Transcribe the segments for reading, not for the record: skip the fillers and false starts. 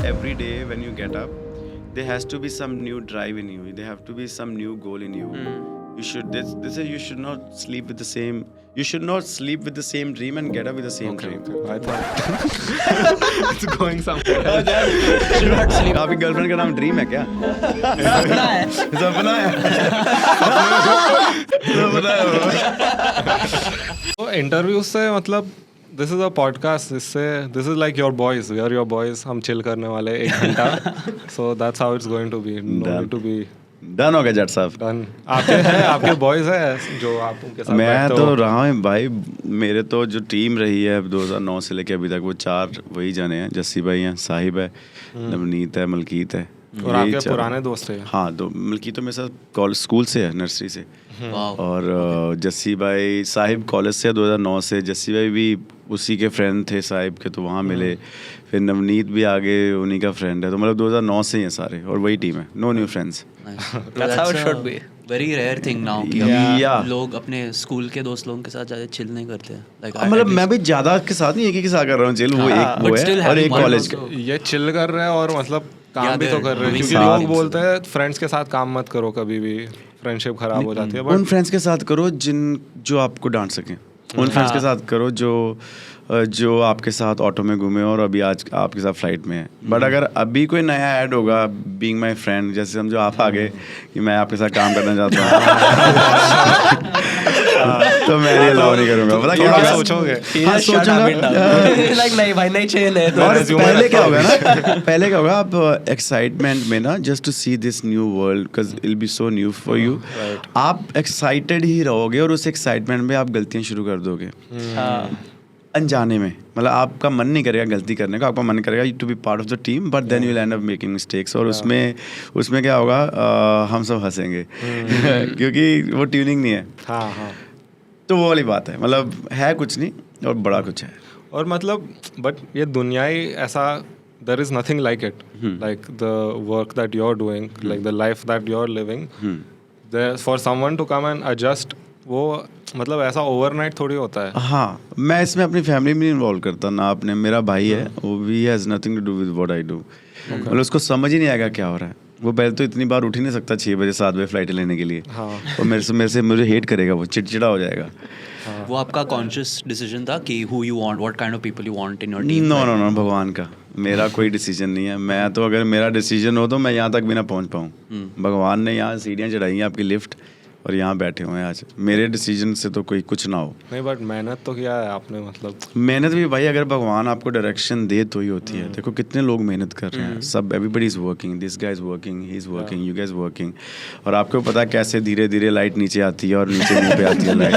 every day when you get up, there has to be some new drive in you. There have to be some new goal in you. You should. This is you should not sleep with the same. You should not sleep with the same dream and get up with the same dream. I thought it's going somewhere. Should not sleep. आपकी girlfriend का नाम dream है क्या? सपना है. सपना है. सपना है. तो इंटरव्यू से मतलब दिस इज अ पॉडकास्ट. इससे this is like your boys. We are your boys. हम चिल करने वाले 1 घंटा. So that's how it's going to be. No need to be done हो गया जट साहब. डन. आपके बॉयज है जो आप उनके साथ मैं तो रहा हूँ भाई. मेरे तो जो टीम रही है 2009 से लेके अभी तक वो 4 वही जाने हैं. जस्सी भाई हैं, साहिब है, नवनीत है, मलकीत है. और आपके पुराने दोस्त हैं? हाँ, तो मलकीत तो मेरे साथ कॉलेज स्कूल से है, नर्सरी से. और जस्सी भाई साहिब कॉलेज से 2009 से. जस्सी भाई भी उसी के फ्रेंड थे साहिब के, तो वहाँ मिले. फिर नवनीत भी आगे उन्हीं का फ्रेंड है. तो मतलब 2009 से ही हैं सारे और वही टीम है. No new friends. That's how it should be. Very rare thing now कि अब लोग अपने स्कूल के दोस्त लोगों के साथ ज़्यादा चिल नहीं करते. मतलब मैं भी ज़्यादा के साथ नहीं, एक ही के साथ कर रहा हूँ चिल. वो एक वो है और एक कॉलेज का. ये चिल कर रहे हैं और मतलब काम भी तो कर रहे हैं. क्योंकि लोग बोलते हैं फ्रेंड्स के साथ काम मत करो कभी भी, फ्रेंडशिप खराब हो जाती है. उन फ्रेंड्स के साथ करो जो आपको डांट सकें. उन फ्रेंड्स के साथ करो जो आपके साथ ऑटो में घूमे और अभी आज आपके साथ फ्लाइट में है. बट अगर अभी कोई नया ऐड होगा बीइंग माय फ्रेंड, जैसे समझो आप आगे कि मैं आपके साथ काम करना चाहता हूँ तो मैं ये अलाउ नहीं करूँगा. पता क्या सोचोगे? हाँ, सोचूंगा. लाइक नहीं भाई नहीं चाहिए. नहीं और पहले क्या होगा ना, पहले क्या होगा, आप एक्साइटमेंट में ना just to see this new world because it will be so new for you. आप एक्साइटेड ही रहोगे और उस एक्साइटमेंट में आप गलतियाँ शुरू कर दोगे अनजाने में. मतलब आपका मन नहीं करेगा गलती करने का, आपका मन करेगा to be part of the team, but then you will end up making mistakes. और उसमें क्या होगा, हम सब हंसेंगे क्योंकि वो ट्यूनिंग नहीं है. हाँ. तो वो वाली बात है. मतलब है कुछ नहीं और बड़ा कुछ है. और मतलब बट ये दुनिया ही ऐसा, there is nothing like it. Like the work that you're doing, like the life that you're living, there for someone to come and adjust, वो मतलब ऐसा ओवरनाइट थोड़ी होता है. हाँ, मैं इसमें अपनी फैमिली में इन्वॉल्व करता ना. आपने मेरा भाई है, वो भी has nothing to do with what I do. मतलब उसको समझ ही नहीं आएगा क्या हो रहा है. वो पहले तो इतनी बार उठ ही नहीं सकता 6 बजे 7 बजे फ्लाइट लेने के लिए. और मुझे हेट करेगा, वो चिड़चिड़ा हो जाएगा. वो आपका कॉन्शियस डिसीजन था कि who you want, what kind of people you want in your team? No भगवान का. मेरा कोई डिसीजन नहीं है. मैं तो अगर मेरा डिसीजन हो तो मैं यहाँ तक भी ना पहुँच पाऊँ. भगवान ने यहाँ सीढ़ियाँ चढ़ाई हैं आपकी लिफ्ट और यहाँ बैठे हुए हैं आज. मेरे डिसीजन से तो कोई कुछ ना हो. नहीं बट मेहनत तो किया है आपने. मतलब मेहनत भी भाई अगर भगवान आपको डायरेक्शन दे तो ही होती है. देखो कितने लोग मेहनत कर रहे हैं. सब everybody is working. This guy is working, he is working, you guys working. और आपको पता है कैसे धीरे धीरे लाइट नीचे आती है और नीचे मुँह पे आती है लाइट.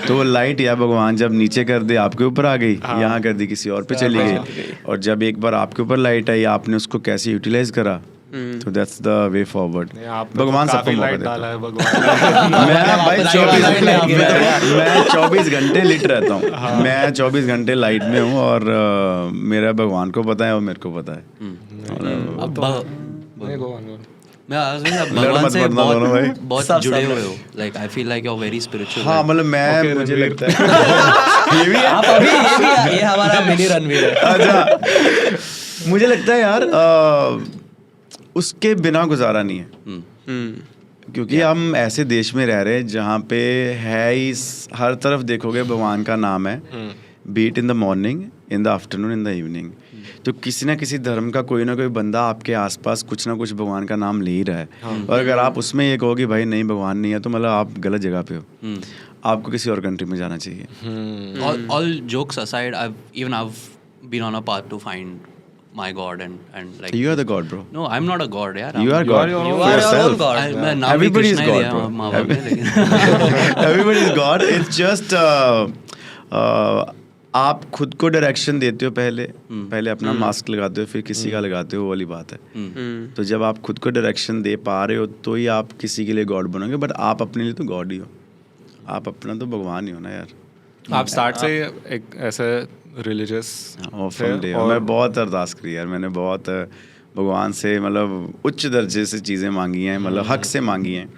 तो वो लाइट या भगवान जब नीचे कर दे आपके ऊपर आ गई, यहाँ कर दी किसी और पे चली गई. और जब एक बार आपके ऊपर लाइट आई, आपने उसको कैसे यूटिलाइज करा, तो दैट्स द वे फॉरवर्ड. भगवान सबको मौका देता है. मैं भाई 24 घंटे लिट रहता हूँ. मैं 24 घंटे लाइट में हूँ और मेरा भगवान को पता है और मेरे को पता है. भगवान से बहुत जुड़े हुए हो. Like I feel like you are very spiritual. हाँ, मतलब मैं मुझे लगता है ये भी आप अभी ये हमारा मिनी रणवीर है. अच्छा, मुझे लगता है यार उसके बिना गुजारा नहीं है. क्योंकि हम ऐसे देश में रह रहे हैं जहाँ पे है ही हर तरफ देखोगे भगवान का नाम है. Beat in the morning, in the afternoon, in the evening. तो किसी ना किसी धर्म का कोई ना कोई बंदा आपके आसपास कुछ ना कुछ भगवान का नाम ले ही रहा है. और अगर आप उसमें ये कहो कि भाई नहीं भगवान नहीं है, तो मतलब आप गलत जगह पे हो. आपको किसी और कंट्री में जाना चाहिए. All jokes aside, I've been on a path to find my God and like you are the God, bro. No, I'm not a God, yaar. You are God. You are your own God. Everybody is God, bro. Everybody is God. It's just आप खुद को direction देते हो. पहले अपना mask लगाते हो, फिर किसी का लगाते हो. वो वाली बात है. तो जब आप खुद को डायरेक्शन दे पा रहे हो तो ही आप किसी के लिए गॉड बनोगे. बट आप अपने लिए तो गॉड ही हो. आप अपना तो भगवान ही हो ना यार. आप स्टार्ट से एक ऐसे रिलीजियस और मैं बहुत अरदास करी यार. मैंने बहुत भगवान से मतलब उच्च दर्जे से चीज़ें मांगी हैं, मतलब हक से मांगी हैं.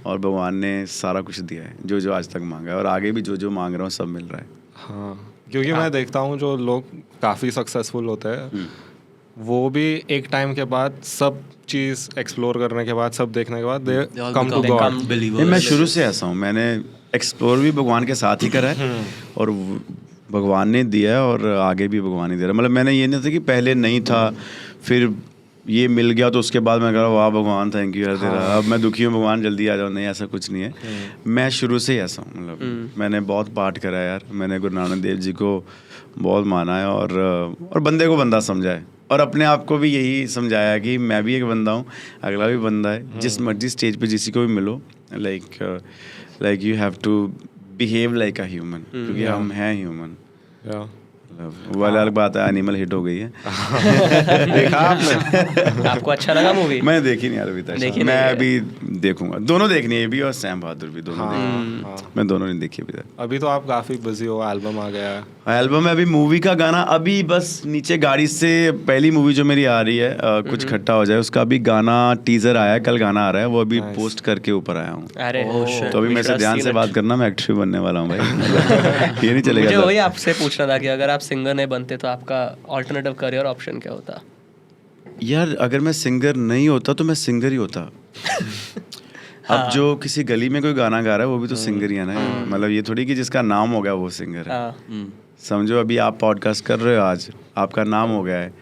और भगवान ने सारा कुछ दिया है जो आज तक मांगा है. और आगे भी जो मांग रहा हूँ सब मिल रहा है. हाँ, क्योंकि मैं देखता हूँ जो लोग काफ़ी सक्सेसफुल होते हैं वो भी एक टाइम के बाद सब चीज़ एक्सप्लोर करने के बाद, सब देखने के बाद दे कम टू गॉड। नहीं, मैं शुरू से ऐसा हूँ, मैंने एक्सप्लोर भी भगवान के साथ ही करा है और भगवान ने दिया है और आगे भी भगवान ही दे रहा है। मतलब मैंने ये नहीं था कि पहले नहीं था फिर ये मिल गया तो उसके बाद मैं कह रहा हूँ वाह भगवान थैंक यू यार तेरा, अब मैं दुखी हूँ भगवान जल्दी आ जाओ, नहीं ऐसा कुछ नहीं है। मैं शुरू से ही ऐसा हूँ, मतलब मैंने बहुत पाठ करा है यार, मैंने गुरु नानक देव जी को बहुत माना है और बंदे को बंदा समझा है और अपने आप को भी यही समझाया कि मैं भी एक बंदा हूँ, अगला भी बंदा है, जिस मर्जी स्टेज पे किसी को भी मिलो like you have to behave like a human, क्योंकि हम हैं ह्यूमन। वो अलग बात है, एनिमल हिट हो गई है। देखा आपने? आपको अच्छा लगा मूवी? मैंने देखी नहीं यार अभी तक, मैं अभी देखूंगा, दोनों देखनी है, ये भी और सैम बहादुर भी, दोनों मैं दोनों नहीं देखी अभी तक। अभी तो आप काफी बिजी हो, एल्बम आ गया है। एल्बम है, अभी मूवी का गाना अभी बस नीचे गाड़ी से, पहली मूवी जो मेरी आ रही है कुछ खट्टा हो जाए, उसका अभी गाना टीजर आया है, कल गाना आ रहा है, वो अभी पोस्ट करके ऊपर आया हूँ। अरे तो अभी मेरे से ध्यान से बात करना, मैं एक्टर बनने वाला हूँ भाई। ये नहीं चलेगा। मुझे वही आपसे पूछना था कि अगर आप सिंगर नहीं बनते तो आपका ऑल्टरनेटिव करियर ऑप्शन क्या होता? यार अगर मैं सिंगर नहीं होता तो मैं सिंगर ही होता। अब जो किसी गली में कोई गाना गा रहा है वो भी तो सिंगर ही है ना, मतलब ये थोड़ी कि जिसका नाम हो गया वो सिंगर है। समझो अभी आप पॉडकास्ट कर रहे हो, आज आपका नाम हो गया है,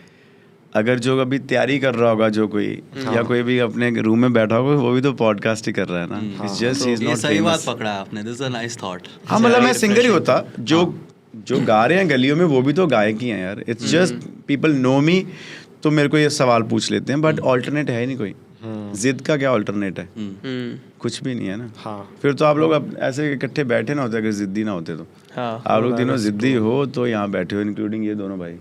अगर जो अभी तैयारी कर रहा होगा जो कोई या कोई भी अपने रूम में बैठा होगा वो भी तो पॉडकास्ट ही कर रहा है ना। It's just he is not सही बात पकड़ा आपने, this is a nice thought. हाँ मतलब मैं सिंगर ही होता, जो गा रहे हैं गलियों में वो भी तो गायक ही हैं यार। इट्स जस्ट पीपल नो मी, तो मेरे को ये सवाल पूछ लेते हैं, बट ऑल्टरनेट है ही नहीं कोई। जिद का क्या ऑल्टरनेट है? कुछ भी नहीं है ना। हाँ। फिर तो आप लोग अब ऐसे इकट्ठे बैठे ना होते अगर जिद्दी ना होते तो। हाँ। आप लोग तीनों जिद्दी हो तो यहाँ बैठे हो, इंक्लूडिंग ये दोनों भाई।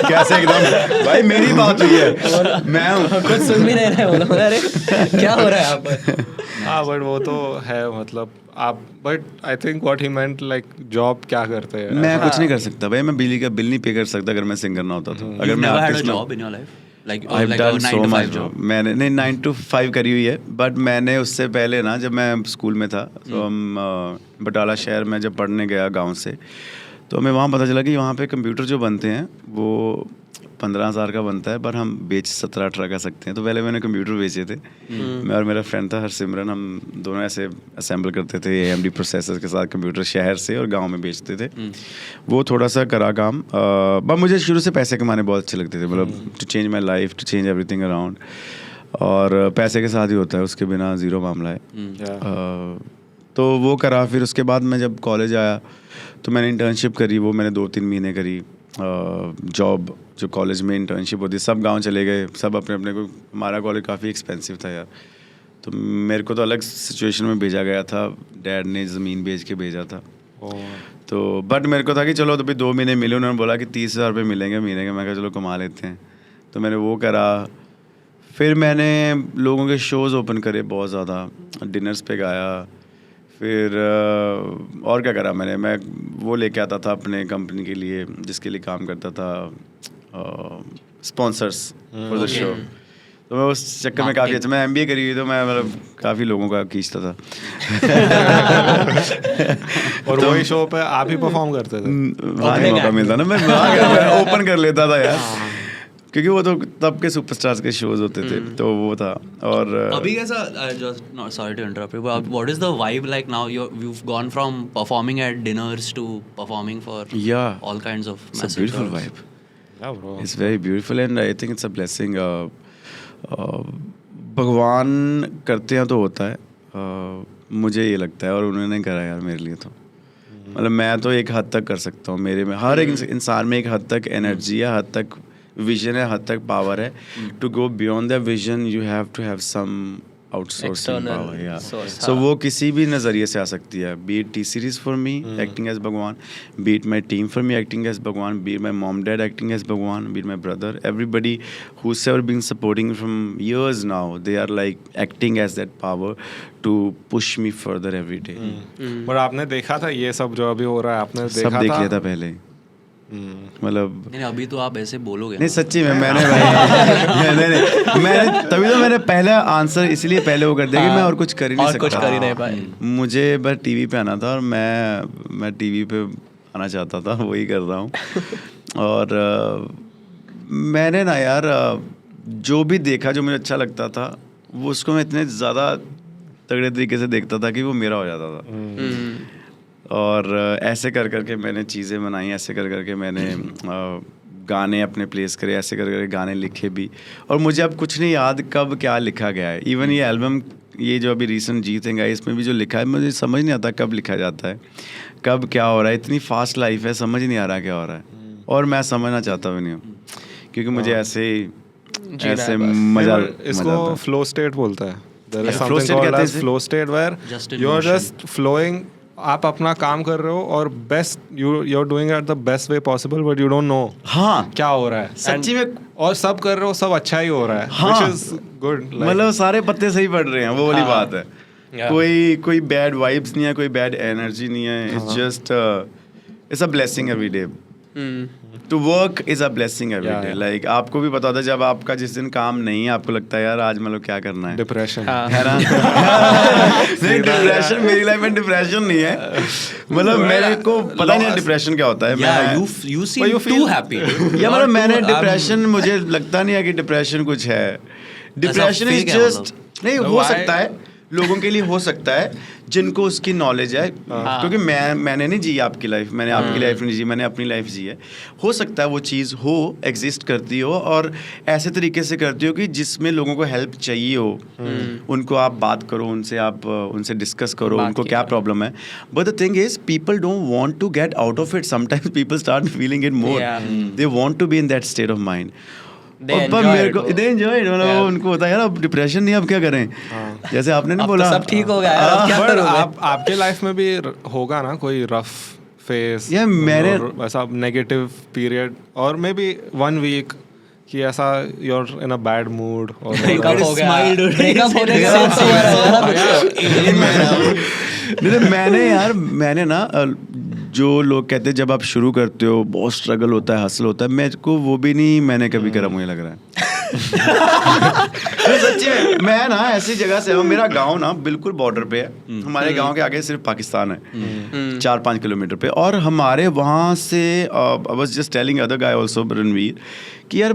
कैसे एकदम भाई मेरी बात हुई है, मैं हूँ कुछ सुन भी नहीं रहे वो लोग। अरे क्या हो रहा है यहाँ पर? हाँ बट वो तो है, मतलब आप, but I think what he meant like job क्या करते हैं। मैं कुछ नहीं कर सकता भाई, मैं बिजली का बिल नहीं पे कर सकता अगर मैं सिंगर ना होता तो। अगर मैं आर्टिस्ट ना, job in your life like I've done so much job. मैंने नहीं 9 to 5 करी हुई है, बट मैंने उससे पहले ना जब मैं स्कूल में था तो हम बटाला शहर में जब पढ़ने गया गांव से, तो हमें वहाँ पता चला कि वहाँ पे कंप्यूटर जो बनते हैं वो 15,000 का बनता है, पर हम बेच 17-18 का सकते हैं। तो पहले मैंने कंप्यूटर बेचे थे, मैं और मेरा फ्रेंड था हरसिमरन, हम दोनों ऐसे असेंबल करते थे AMD प्रोसेसर के साथ कंप्यूटर, शहर से और गांव में बेचते थे। वो थोड़ा सा करा काम, बट मुझे शुरू से पैसे कमाने बहुत अच्छे लगते थे, मतलब to change my life, to change everything around, और पैसे के साथ ही होता है, उसके बिना ज़ीरो मामला है। तो वो करा, फिर उसके बाद मैं जब कॉलेज आया तो मैंने इंटर्नशिप करी, वो मैंने 2-3 महीने करी। जॉब जो कॉलेज में इंटर्नशिप होती, सब गांव चले गए, सब अपने अपने को, हमारा कॉलेज काफ़ी एक्सपेंसिव था यार, तो मेरे को तो अलग सिचुएशन में भेजा गया था, डैड ने ज़मीन बेच के भेजा था। तो बट मेरे को था कि चलो तो भी 2 महीने मिले, उन्होंने बोला कि 30,000 रुपये मिलेंगे महीने के, मैं कहा चलो कमा लेते हैं, तो मैंने वो करा। फिर मैंने लोगों के शोज़ ओपन करे बहुत ज़्यादा, डिनर्स पे गाया, फिर और क्या करा मैं वो लेके आता था अपने कंपनी के लिए जिसके लिए काम करता था, स्पॉन्सर्स फॉर द शो। तो मैं उस चक्कर में काफ़ी अच्छा, मैं MBA करी हुई तो मैं मतलब काफ़ी लोगों का खींचता था। और वही शो पे आप ही परफॉर्म करते थे? वहाँ ही मौका मिलता ना, मैं ओपन कर लेता था यार, क्योंकि वो तो तब के सुपरस्टार्स के शोज होते थे, तो वो था। और अभी कैसा, just sorry to interrupt you, what is the vibe like now? you've gone from performing at dinners to performing for all kinds of it's a beautiful vibe. Yeah bro, it's very beautiful and I think it's a blessing. भगवान करते हैं तो होता है, मुझे ये लगता है, और उन्होंने करा यार मेरे लिए, तो मतलब मैं तो एक हद तक कर सकता हूँ, मेरे में हर एक इंसान में एक हद तक एनर्जी है, हद तक विजन है, हद तक पावर है। To go beyond the vision you have to have some outsourcing power, या सो वो किसी भी नज़रिए से आ सकती है। Be it T-Series for me acting as भगवान, be it my team for me acting as भगवान, be it my mom dad acting as भगवान, be it my brother, everybody who's ever been supporting from years now, they are like acting as that power to push me further every day. पर आपने देखा था ये सब जो अभी हो रहा है, आपने देखा सब देख लिया था पहले, मतलब नहीं अभी तो आप ऐसे बोलोगे नहीं, सच्ची में मैंने भाई नहीं मैंने तभी तो मैंने पहला आंसर इसलिए पहले वो कर दिया कि मैं और कुछ कर ही नहीं सकता, कुछ कर ही नहीं पाए। मुझे बस टीवी पे आना था और मैं टीवी पे आना चाहता था, वही कर रहा हूँ। और मैंने ना यार जो भी देखा जो मुझे अच्छा लगता था वो उसको मैं इतने ज़्यादा तगड़े तरीके से देखता था कि वो मेरा हो जाता था। और ऐसे कर करके मैंने चीज़ें बनाई, ऐसे कर करके मैंने गाने अपने प्लेस करे, ऐसे कर करके गाने लिखे भी। और मुझे अब कुछ नहीं याद कब क्या लिखा गया है। इवन ये एल्बम, ये जो अभी रिसेंट जी थिंग है, इसमें भी जो लिखा है मुझे समझ नहीं आता कब लिखा जाता है, कब क्या हो रहा है। इतनी फास्ट लाइफ है, समझ नहीं आ रहा क्या हो रहा है। और मैं समझना चाहता भी नहीं हूँ क्योंकि मुझे ऐसे मजा इसको फ्लो स्टेट बोलता है। There is flow something state called कहते as हैं flow state where Just in you are motion. just flowing. आप अपना काम कर रहे हो और best you're doing it the best way possible but you don't know हाँ क्या हो रहा है सच्ची में। और सब कर रहे हो, सब अच्छा ही हो रहा है, हाँ, which is good. मतलब सारे पत्ते सही पड़ रहे हैं, वो वाली बात है। कोई बैड वाइब्स नहीं है, कोई बैड एनर्जी नहीं है। It's just it's a blessing every day. To work is a blessing every day. Like आपको भी पता होता है जब आपका जिस दिन काम नहीं है, आपको लगता है यार आज मतलब क्या करना है, Depression. है ना? नहीं, डिप्रेशन मेरी लाइफ में डिप्रेशन नहीं है। मतलब मेरे को पता नहीं डिप्रेशन क्या होता है। Yeah, you seem too happy. या मतलब मैंने डिप्रेशन, मुझे लगता नहीं है कि डिप्रेशन कुछ है। डिप्रेशन इज fake है जस्ट नहीं, हो सकता है लोगों के लिए, हो सकता है जिनको उसकी नॉलेज है। क्योंकि मैंने नहीं जी आपकी लाइफ, मैंने आपकी लाइफ नहीं जी, मैंने अपनी लाइफ जी है। हो सकता है वो चीज़ हो, एग्जिस्ट करती हो और ऐसे तरीके से करती हो कि जिसमें लोगों को हेल्प चाहिए हो, उनको आप बात करो, उनसे डिस्कस करो उनको क्या प्रॉब्लम है। But the thing is people don't want to get out of it. Sometimes people start feeling it more, they want to be in that state of mind. पर मेरे को दे एंजॉय, मतलब उनको होता है यार अब डिप्रेशन नहीं, अब क्या करें। जैसे आपने नहीं बोला सब ठीक हो गया है, अब क्या करोगे? आपके लाइफ में भी होगा ना कोई रफ फेज या मैंने ऐसा नेगेटिव पीरियड और मे बी 1 वीक कि ऐसा you're in a bad mood और ब्रेकअप हो गया, ब्रेकअप होने के बाद तो यार मैंने ना जो लोग कहते हैं जब आप शुरू करते हो बहुत स्ट्रगल होता है, हसल होता है, मेरे को वो भी नहीं मैंने कभी करा, मुझे लग रहा है। सच्ची में मैं ना ऐसी जगह से हूँ, मेरा गांव ना बिल्कुल बॉर्डर पे है। हमारे गांव के आगे सिर्फ पाकिस्तान है 4-5 किलोमीटर पे। और हमारे वहाँ से I was just telling other guy also, Ranveer, कि यार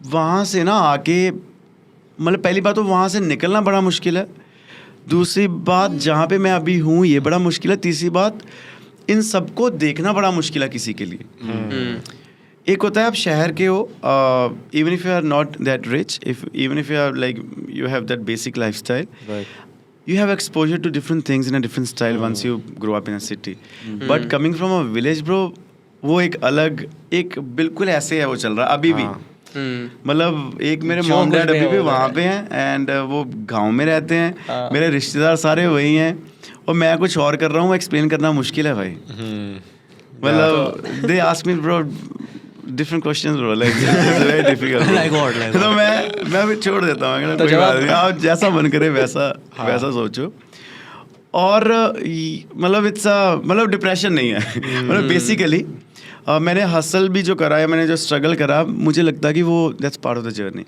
वहाँ से ना आके मतलब पहली बात तो वहाँ से निकलना बड़ा मुश्किल है, दूसरी बात जहाँ पे मैं अभी हूँ ये बड़ा मुश्किल है, तीसरी बात इन सबको देखना बड़ा मुश्किल है किसी के लिए। एक होता है आप शहर के हो, even if you are not that rich, even if you are like you have that basic lifestyle, you have exposure to different things in a different style once you grow up in a city. But coming from a village bro, वो एक अलग, एक बिल्कुल ऐसे है वो चल रहा अभी भी। मतलब एक मेरे मॉम डैड अभी भी वहाँ पे हैं एंड वो गांव में रहते हैं, मेरे रिश्तेदार सारे वही हैं और मैं कुछ और कर रहा हूँ, एक्सप्लेन करना मुश्किल है भाई। मतलब they ask me bro different questions bro, like it's very difficult like what, like तो मैं भी छोड़ देता हूँ, कोई बात नहीं, आप जैसा मन करे वैसा सोचो। और मतलब इट्स मतलब डिप्रेशन नहीं है। मतलब बेसिकली मैंने हसल भी जो करा है, मैंने जो स्ट्रगल करा, मुझे लगता है कि वो that's part of the journey.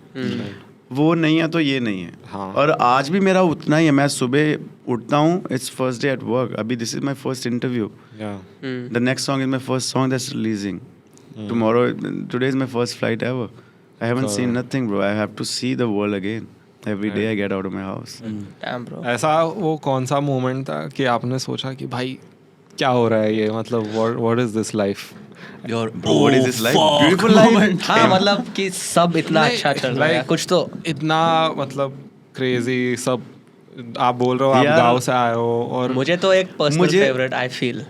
वो नहीं है तो ये नहीं है। और आज भी मेरा उतना ही है, मैं सुबह उठता हूँ, it's first day at work, अभी this is my first interview, the next song is my first song that's releasing tomorrow, today is my first flight ever. I haven't seen nothing bro, I have to see the world again every day I get out of my house. Damn bro. ऐसा वो कौन सा moment था कि आपने सोचा कि भाई क्या हो रहा है ये, मतलब what is this life? What is this life? Beautiful life. हाँ मतलब कि सब इतना अच्छा चल रहा है, कुछ तो इतना मतलब क्रेजी सब आप बोल रहे हो, आप गाँव से आए हो। और मुझे तो एक personal favourite I feel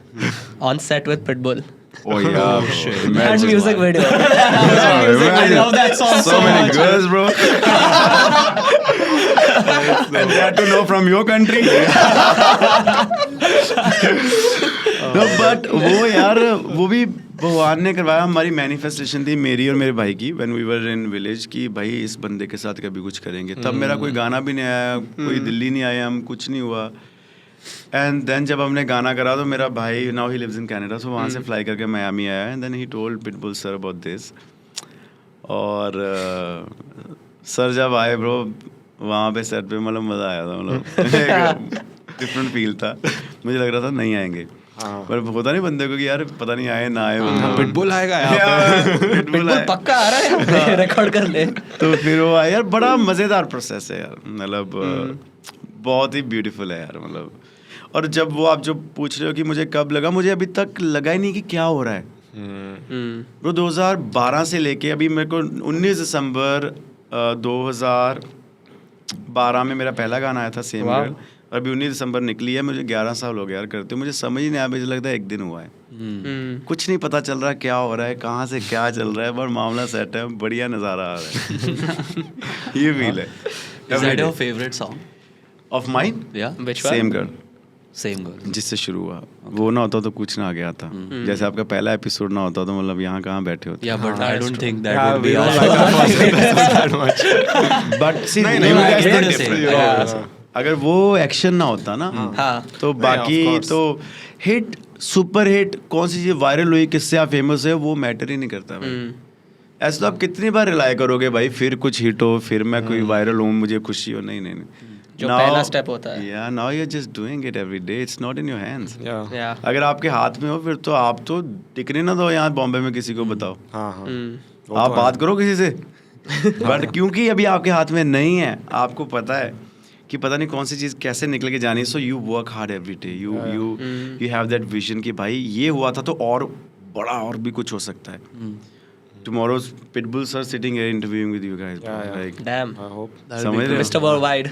on set with pitbull. Oh yeah, shit. That music video. I love that song so many much. girls, bro. And they had to know from your country. No, but वो यार वो भी भगवान ने करवाया, हमारी manifestation थी मेरी और मेरे भाई की when we were in village कि भाई इस बंदे के साथ कभी कुछ करेंगे। तब मेरा कोई गाना भी नहीं आया, कोई दिल्ली नहीं आया, हम कुछ नहीं हुआ। एंड देन जब हमने गाना करा तो मेरा भाई now he lives in Canada, so वहाँ से फ्लाई करके मियामी आया and then he told Pitbull sir about this. और सर जब आए ब्रो वहाँ पे सेट पे, मतलब मज़ा आया था, मतलब डिफरेंट फील था। मुझे लग रहा था नहीं आएंगे पर होता नहीं बंदे को कि यार पता नहीं आए ना आए पिटबुल आएगा यहाँ पे। पिटबुल आए। पक्का आ रहा है रिकॉर्ड कर ले। तो फिर वो आया यार, बड़ा मज़ेदार प्रोसेस है यार, मतलब बहुत ही ब्यूटीफुल है यार, मतलब। और जब वो आप जो पूछ रहे हो कि मुझे कब लगा, मुझे अभी तक लगा ही नहीं कि क्या हो रहा है ब्रो। 2012 से लेके अभी मेरे को 19 दिसंबर 2012 में मेरा पहला गाना आया था सेम गर्ल, और अभी 19 दिसंबर निकली है, मुझे 11 साल हो गया यार करते। मुझे समझ ही नहीं आया, मुझे लगता है एक दिन हुआ है, कुछ नहीं पता चल रहा क्या हो रहा है, कहाँ से क्या चल रहा है, बट मामला सेट है, बढ़िया नज़ारा आ रहा है। ये फील है। Is that your favorite song? Of mine Yeah. Which one? Same girl, Same girl. जिससे शुरू हुआ। वो ना होता तो कुछ ना आ गया था। जैसे आपका पहला एपिसोड ना होता तो मतलब यहाँ कहाँ बैठे होते। Yeah, but I don't think that Yeah, would we be don't our like our first episode that much. But see नहीं, I that's get the the difference. same. अगर वो एक्शन ना होता ना हाँ तो बाकी of course. तो हिट सुपर हिट कौन सी चीज़ वायरल हुई, किससे आप फेमस है, वो मैटर ही नहीं करता भाई। ऐसे तो आप कितनी बार रिलाई करोगे भाई, फिर कुछ हिट हो, फिर मैं कोई वायरल हूँ, मुझे खुशी हो, नहीं नहीं नहीं। जो पहला स्टेप होता है। या now you are just doing it every day, it's not in your hands. Yeah. या अगर आपके हाथ में हो फिर तो आप तो टिकने ना दो यहाँ बॉम्बे में किसी को, बताओ हाँ हाँ आप बात करो किसी से। बट क्योंकि अभी आपके हाथ में नहीं है, आपको पता है कि पता नहीं कौन सी चीज़ कैसे निकल के जानी है, so you work hard every day, you have that vision कि भाई ये हुआ था तो और बड़ा और भी कुछ हो सकता है। Tomorrow's Pitbulls are sitting here interviewing with you guys, bro. Yeah. Like, dam I hope. समझ रहे हो? Mister worldwide.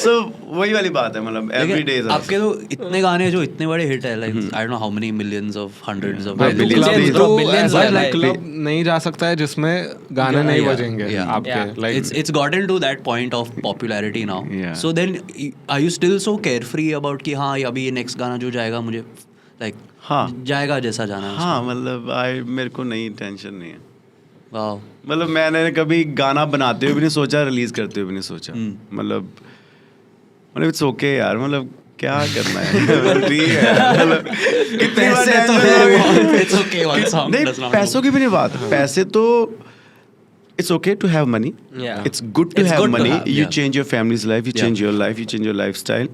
So वही वाली बात है, मतलब every day is लेकिन आपके तो इतने गाने जो इतने बड़े हिट है, like I don't know how many millions of hundreds of But millions. billions, bro, तो billions ऐसा है, like- क्लब नहीं जा सकता है जिसमें गाने नहीं Yeah, बजेंगे yeah. आपके Yeah. like It's gotten to that point of popularity now. Yeah. So then, are you still so carefree about कि हाँ अभी ये next गाना जो जाएगा मुझे like हाँ जाएगा जैसा जाना है हाँ, मतलब मेरे को नहीं टेंशन नहीं है। Wow. मतलब मैंने कभी गाना बनाते हुए भी नहीं सोचा, रिलीज करते हुए भी नहीं सोचा। मतलब इट्स ओके यार, मतलब क्या करना है। ठीक है, मतलब कितनी बार पैसे तो tension it's okay one song does नहीं, not पैसों की भी नहीं बात, पैसे तो it's okay to have money. Yeah. It's good to It's have good to money. have, You yeah. change your family's life, you Yeah. change your life, you change your lifestyle.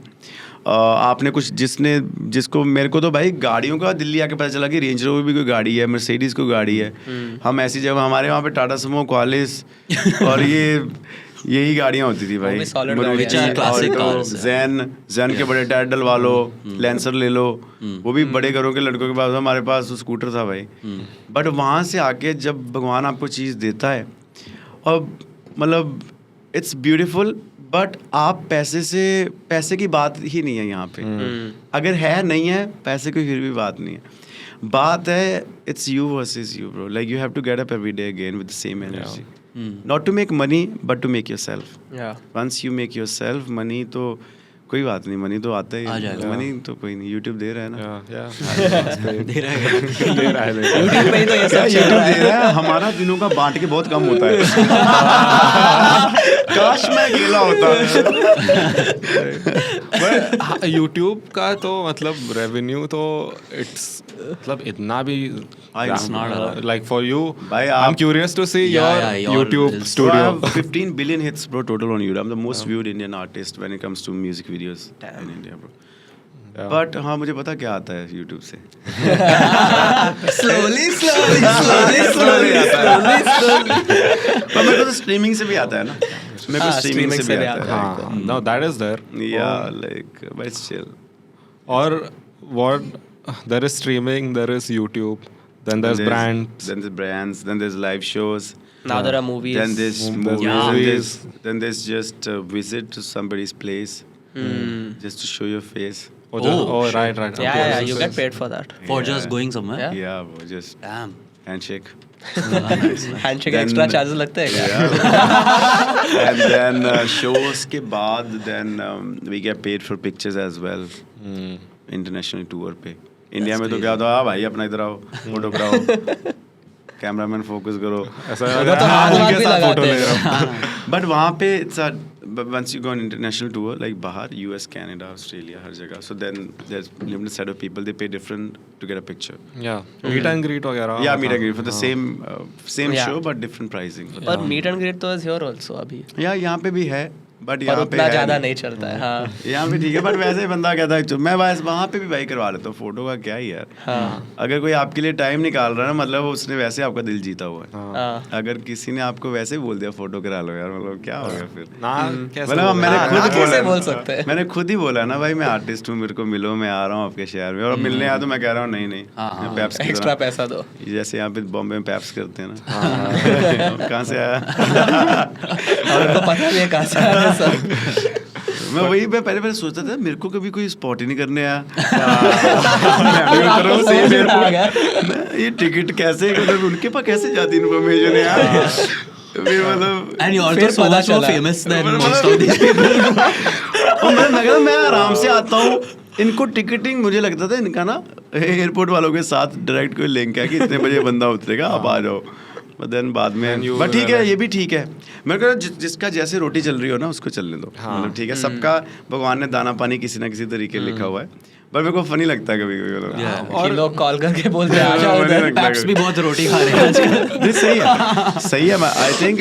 आपने कुछ जिसको मेरे को तो भाई गाड़ियों का दिल्ली आके पता चला कि रेंज रोवर भी कोई गाड़ी है, मर्सिडीज कोई गाड़ी है। हम ऐसी जगह, हमारे वहाँ पे टाटा सुमो, क्वालिस और यही गाड़ियाँ होती थी भाई, वो भी solid मारुति, गाड़ियाँ हैं। Classic ऑल्टो, cars हैं। ज़ेन के बड़े टायर डलवा लो, लेंसर ले लो, वो भी बड़े घरों के लड़कों के पास। हमारे पास तो स्कूटर था भाई। बट वहाँ से आके जब भगवान आपको चीज़ देता है, और मतलब इट्स ब्यूटीफुल, बट आप पैसे की बात ही नहीं है यहाँ पे। अगर है नहीं है पैसे की, फिर भी बात नहीं है। बात है it's you versus you bro, like you have to get up every day again with the same energy, not to make money but to make yourself. या once you make yourself, money तो कोई बात नहीं, money तो आता ही आ है, जाएगा। Money तो कोई नहीं, यूट्यूब दे रहा है ना। दे रहा है दे रहा है यूट्यूब पे ही तो ये सब चल यूट्यूब रहा दे है। रहा है, हमारा दिनों का बांट के बहुत कम होता है। काश मैं अकेला होता। बट यूट्यूब का तो मतलब रेवेन्यू तो इट्स मतलब इतना भी It's not a lot. like for you. भाई I'm आप curious to see Yeah, your yeah, your YouTube Reels. So I studio. have 15 billion hits bro total on YouTube. I'm the most viewed Indian artist when it comes to music videos in India bro. Yeah. But हाँ, मुझे पता क्या आता है YouTube से। Slowly पर मेरे को तो स्ट्रीमिंग से भी आता है ना, मेरे को हाँ, स्ट्रीमिंग से streaming भी से आता भी है। हाँ, no, that is there. Yeah, like but it's chill. Or what? There is streaming, there is YouTube, then there's brands. then there's brands, then there's live shows. Now there are movies. Then there's movies. Yeah. Then there's just a visit to somebody's place, just to show your face. Oh, right. Yeah, Okay, yeah, so you it's- get paid for that. for Yeah. just going somewhere. Yeah. Yeah, bro, just Damn. handshake. Handshake Then- extra charges लगते हैं क्या? Yeah. And then shows के बाद then we get paid for pictures as well. International tour पे। India में तो क्या होता है, भाई अपना इधर आओ, फोटो कराओ, कैमरामैन फोकस करो। ऐसा उधर तो हाथ उनके भी साथ लगाते photo ले हैं। रहा हूँ। बट वहाँ पे once you go on international tour, like बाहर US, Canada, Australia, हर जगह, so then there's limited set of people, they pay different to get a picture. Yeah, meet and greet वगैरह। Yeah, meet and greet for the same Yeah. show but different pricing. पर meet and greet तो is here also अभी। Yeah, यहाँ पे भी है, but पर यहाँ पे उतना है ज्यादा नहीं। नहीं चलता है। हाँ यहाँ पे ठीक है, बट वैसे ही बंदा कहता है मैं बस वहाँ पे भी भाई करवा लेता हूँ, फोटो का क्या ही यार। हाँ अगर कोई आपके लिए टाइम निकाल रहा है ना, मतलब उसने वैसे आपका दिल जीता हुआ है। हाँ अगर किसी ने आपको वैसे ही बोल दिया फोटो करा लो यार, मतलब क्या हो गया फिर। ना कैसे मतलब मैंने हाँ, खुद ना बोला कैसे है बोल ना, सकते हैं। मैंने खुद ही बोला है ना भाई मैं आर्टिस्ट हूँ, मेरे को मिलो, मैं आ रहा हूँ आपके शहर में, और मिलने आया तो मैं कह रहा हूँ नहीं नहीं, मैं पैप्स की एक्स्ट्रा तरह, पैसा दो। जैसे यहाँ पे बॉम्बे में पैप्स करते हैं ना। कहाँ से आया? और उनको पता भी है कहाँ से आ रहे हैं सब। मैं वही मैं पहले सोचता था मेरे को कभी कोई स्पॉट ही नहीं करने आया। आपको समझ में आ गया। ये टिकट कैसे, मतलब उनके पास कैसे जाती इन्फॉर्मेशन है यार। फिर मतलब And you're फिर also so पता much more चला। famous than most of these people. और मैं कहा मैं आराम से आता हूँ, इनको टिकटिंग मुझे लगता था इनका ना एयरपोर्ट वालों के साथ डायरेक्ट कोई लिंक है कि इतने बजे बंदा उतरेगा, आप आ जाओ। बट देन बाद में बट ठीक है, ये भी ठीक है। मैं कह रहा हूँ जिसका जैसे रोटी चल रही हो ना उसको चलने दो, मतलब ठीक है, सबका भगवान ने दाना पानी किसी ना किसी तरीके लिखा हुआ है। पर मेरे को फनी लगता है कभी कभी, और लोग कॉल करके बोलते हैं आ जाओ funny उधर। लगता है Paps भी बहुत रोटी खा रहे हैं आजकल. नहीं सही है, सही है। I think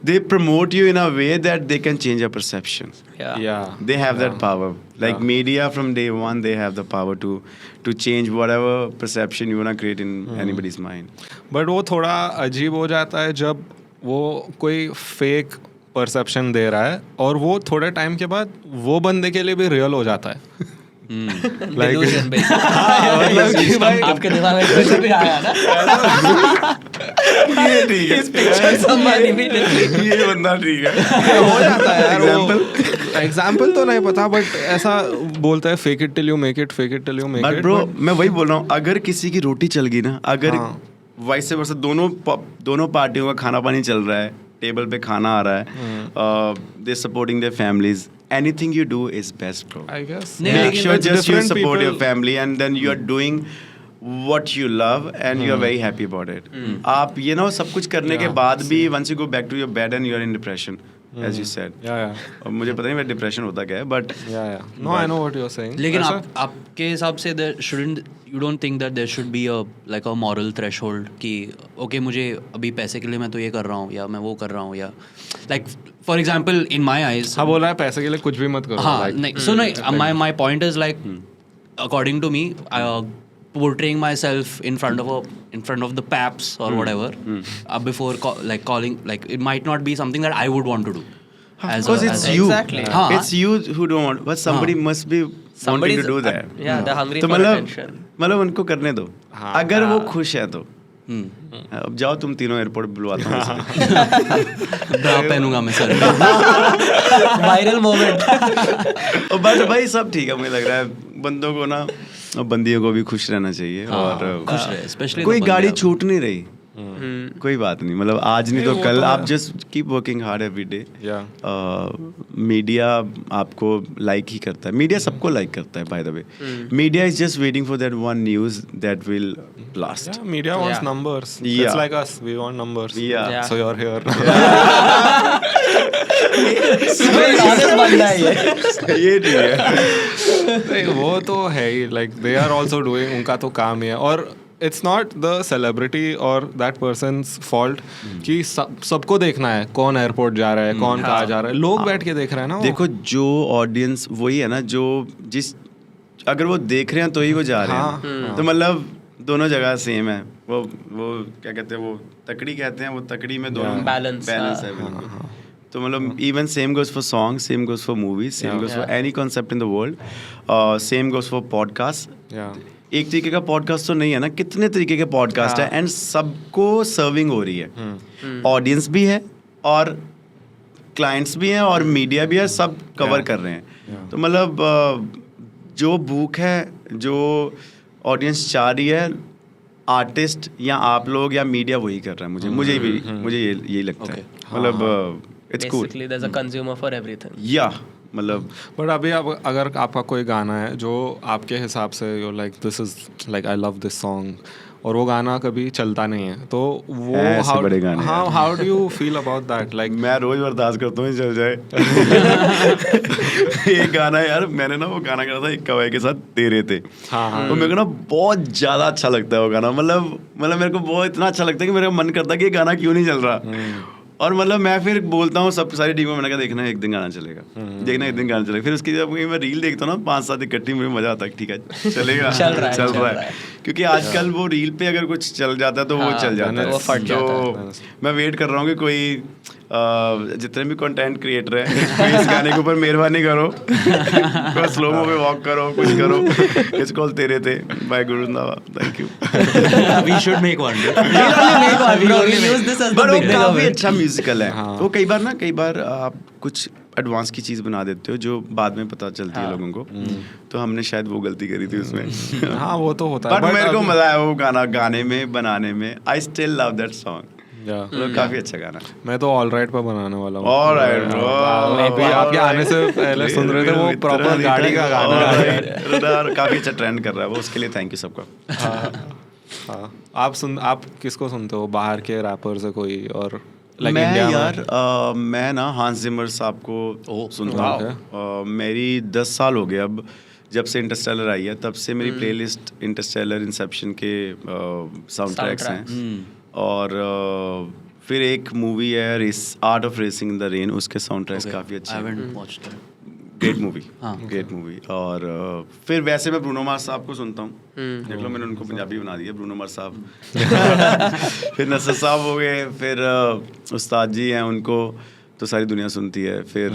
they promote you in a way that they can change your perception. Yeah. They have that power. Like media from day one, they have the power to change whatever perception you wanna create in anybody's mind. But वो थोड़ा अजीब हो जाता है जब वो कोई fake perception दे रहा है और वो थोड़े टाइम के बाद वो बंदे के लिए भी रियल हो जाता है। Delusion basically। आपके दिमाग में कुछ भी आया ना, ये ठीक है, इस picture somebody immediately। ये बंदा ठीक है, हो जाता है यार। एग्जाम्पल तो नहीं पता बट ऐसा बोलता है fake it till you make it, fake it till you make but it. Bro मैं वही बोल रहा हूँ, अगर किसी की रोटी चल गई ना, अगर हाँ। वाइस से वर्सा दोनों पार्टियों का खाना पानी चल रहा है, टेबल पे खाना आ रहा है, they supporting their families, anything you do is best, bro. I guess. नहीं, Make लेकिन sure it's just you different support your people- family and then you are doing what you love and you are very happy about it. आप ये ना सब कुछ करने के बाद भी once you go back to your bed and you are in depression, as you said. Yeah. और मुझे पता नहीं मैं डिप्रेशन होता क्या है, but Yeah. No, I know what you're saying. लेकिन ऐसा- आपके हिसाब से you don't think that there should be a moral threshold कि okay मुझे अभी पैसे के लिए मैं तो ये कर रहा हूँ या मैं वो कर रहा हूँ, या like for example in my eyes हाँ बोल रहा है पैसे के लिए कुछ भी मत करो। हाँ like- नहीं, so नहीं, my point is like according to me portraying myself in front of the paps or whatever before calling, like it might not be something that I would want to do. because it's you. Exactly. हाँ. It's you who don't want, but somebody must be wanting Somebody's to do that. yeah, they're hungry तो for मतलब attention। मतलब उनको करने दो, हाँ. अगर वो खुश है तो हम्म, अब जाओ तुम तीनों एयरपोर्ट बुलवाता हूँ उसे। ब्रा पहनूंगा मैं सर। Viral moment. और बट भाई सब ठीक है, मुझे लग रहा है बंदों को ना और बंदियों को भी खुश रहना चाहिए। और खुश रहे, especially कोई the गाड़ी बंदे। छूट नहीं रही, कोई बात नहीं, मतलब आज नहीं तो वो कल तो आप है। Just keep working hard every day. Yeah. Media आपको लाइक ही करता है, मीडिया सबको लाइक करता है by the way. Media is just waiting for that one news that will blast. Yeah, media wants Yeah. numbers. Yeah. It's like us. We want numbers. Yeah. So you're here. honest बंदा है ये। ये ठीक है। नहीं, वो तो है ही, like they are also doing, उनका तो काम ही है। और it's not the celebrity or that person's fault कि सबको देखना है कौन एयरपोर्ट जा रहा है, कौन कहाँ जा रहा है, लोग बैठ के देख रहे हैं ना वो। देखो जो ऑडियंस वही है ना, जो जिस अगर वो देख रहे हैं तो ही वो जा रहे हैं, तो मतलब दोनों जगह सेम है। वो क्या कहते हैं, वो तकड़ी कहते हैं, वो तकड़ी में दोनों Balance, बैलेंस है बिल्कुल। तो मतलब even same goes for song, same goes for movies, same goes for any concept in the world, same goes for podcast. Yeah. एक तरीके का पॉडकास्ट तो नहीं है ना, कितने तरीके के पॉडकास्ट है एंड सबको सर्विंग हो रही है, ऑडियंस भी है और क्लाइंट्स भी हैं और मीडिया भी है, सब कवर कर रहे हैं। तो मतलब जो भूख है, जो ऑडियंस चाह रही है, आर्टिस्ट या आप लोग या मीडिया वही कर रहा है। मुझे यही लगता है, मतलब it's cool. Basically there's a consumer for everything। या मतलब बट अभी अगर आपका कोई गाना है जो आपके हिसाब से you like this is like I love this song, और वो गाना कभी चलता नहीं है, तो वो ऐसे बड़े गाने हाँ, how do you feel about that? Like मैं रोज बर्दाश्त करता हूँ चल जाए। एक गाना है यार, मैंने ना वो गाना करा था एक कवाई के साथ तेरे थे, तो मेरे को ना बहुत ज्यादा अच्छा लगता है वो गाना। मतलब मेरे को बहुत इतना अच्छा लगता है कि मेरा मन करता है कि ये गाना क्यों नहीं चल रहा। और मतलब मैं फिर बोलता हूँ सब सारी टीमों में, मैंने कहा देखना एक दिन गाना चलेगा, देखना एक दिन गाना चलेगा। फिर उसकी जब मैं रील देखता हूँ ना 5-7 इकट्ठी, मुझे मजा आता है, ठीक है चलेगा चल रहा है। क्योंकि आजकल वो रील पे अगर कुछ चल जाता है तो वो चल जाता है, वो फट जाता तो मैं वेट कर रहा हूँ कि कोई जितने भी कंटेंट क्रिएटर हैं इस गाने के ऊपर मेहरबानी करो, स्लोमो पे वॉक करो, कुछ करो। इट्स कॉल्ड तेरे थे bye Guru Randhawa, thank you. We should make one. use this as the but वो beginning of काफी it. अच्छा म्यूजिकल है। वो कई बार आप कुछ एडवांस की चीज बना देते हो जो बाद में पता चलती है लोगों को, तो हमने शायद वो गलती करी थी उसमें। हाँ वो तो होता है, बट मेरे को मजा आया वो गाना गाने में, बनाने में। I still love that song, काफी अच्छा गाना। मैं तो ऑल राइट पर बनाने वाला हूँ। ऑलराइट ब्रो, अभी आपके आने से पहले सुन रहे थे, वो प्रॉपर गाड़ी का गाना है। काफी अच्छा ट्रेंड कर रहा है वो, उसके लिए थैंक यू सबका। हाँ, आप किसको सुनते हो बाहर के रैपर से कोई? और like मैं इंडिया में? यार मैं ना हांस जिमर साहब को सुनता हूँ। मेरी 10 साल हो गए अब जब से इंटरस्टेलर आई है, तब से मेरी प्लेलिस्ट इंटरस्टेलर, इंसेप्शन के साउंड ट्रैक्स हैं। और फिर एक मूवी है art of racing in the rain, उसके साउंड ट्रैक्स काफ़ी अच्छे I हैं। haven't watched that. Great movie, great movie. और फिर वैसे मैं ब्रूनो मार्स साहब को सुनता हूँ, देख लो मैंने उनको पंजाबी बना दिया, ब्रूनो मार्स साहब। फिर नसर साहब हो गए, फिर उस्ताद जी हैं, उनको तो सारी दुनिया सुनती है। फिर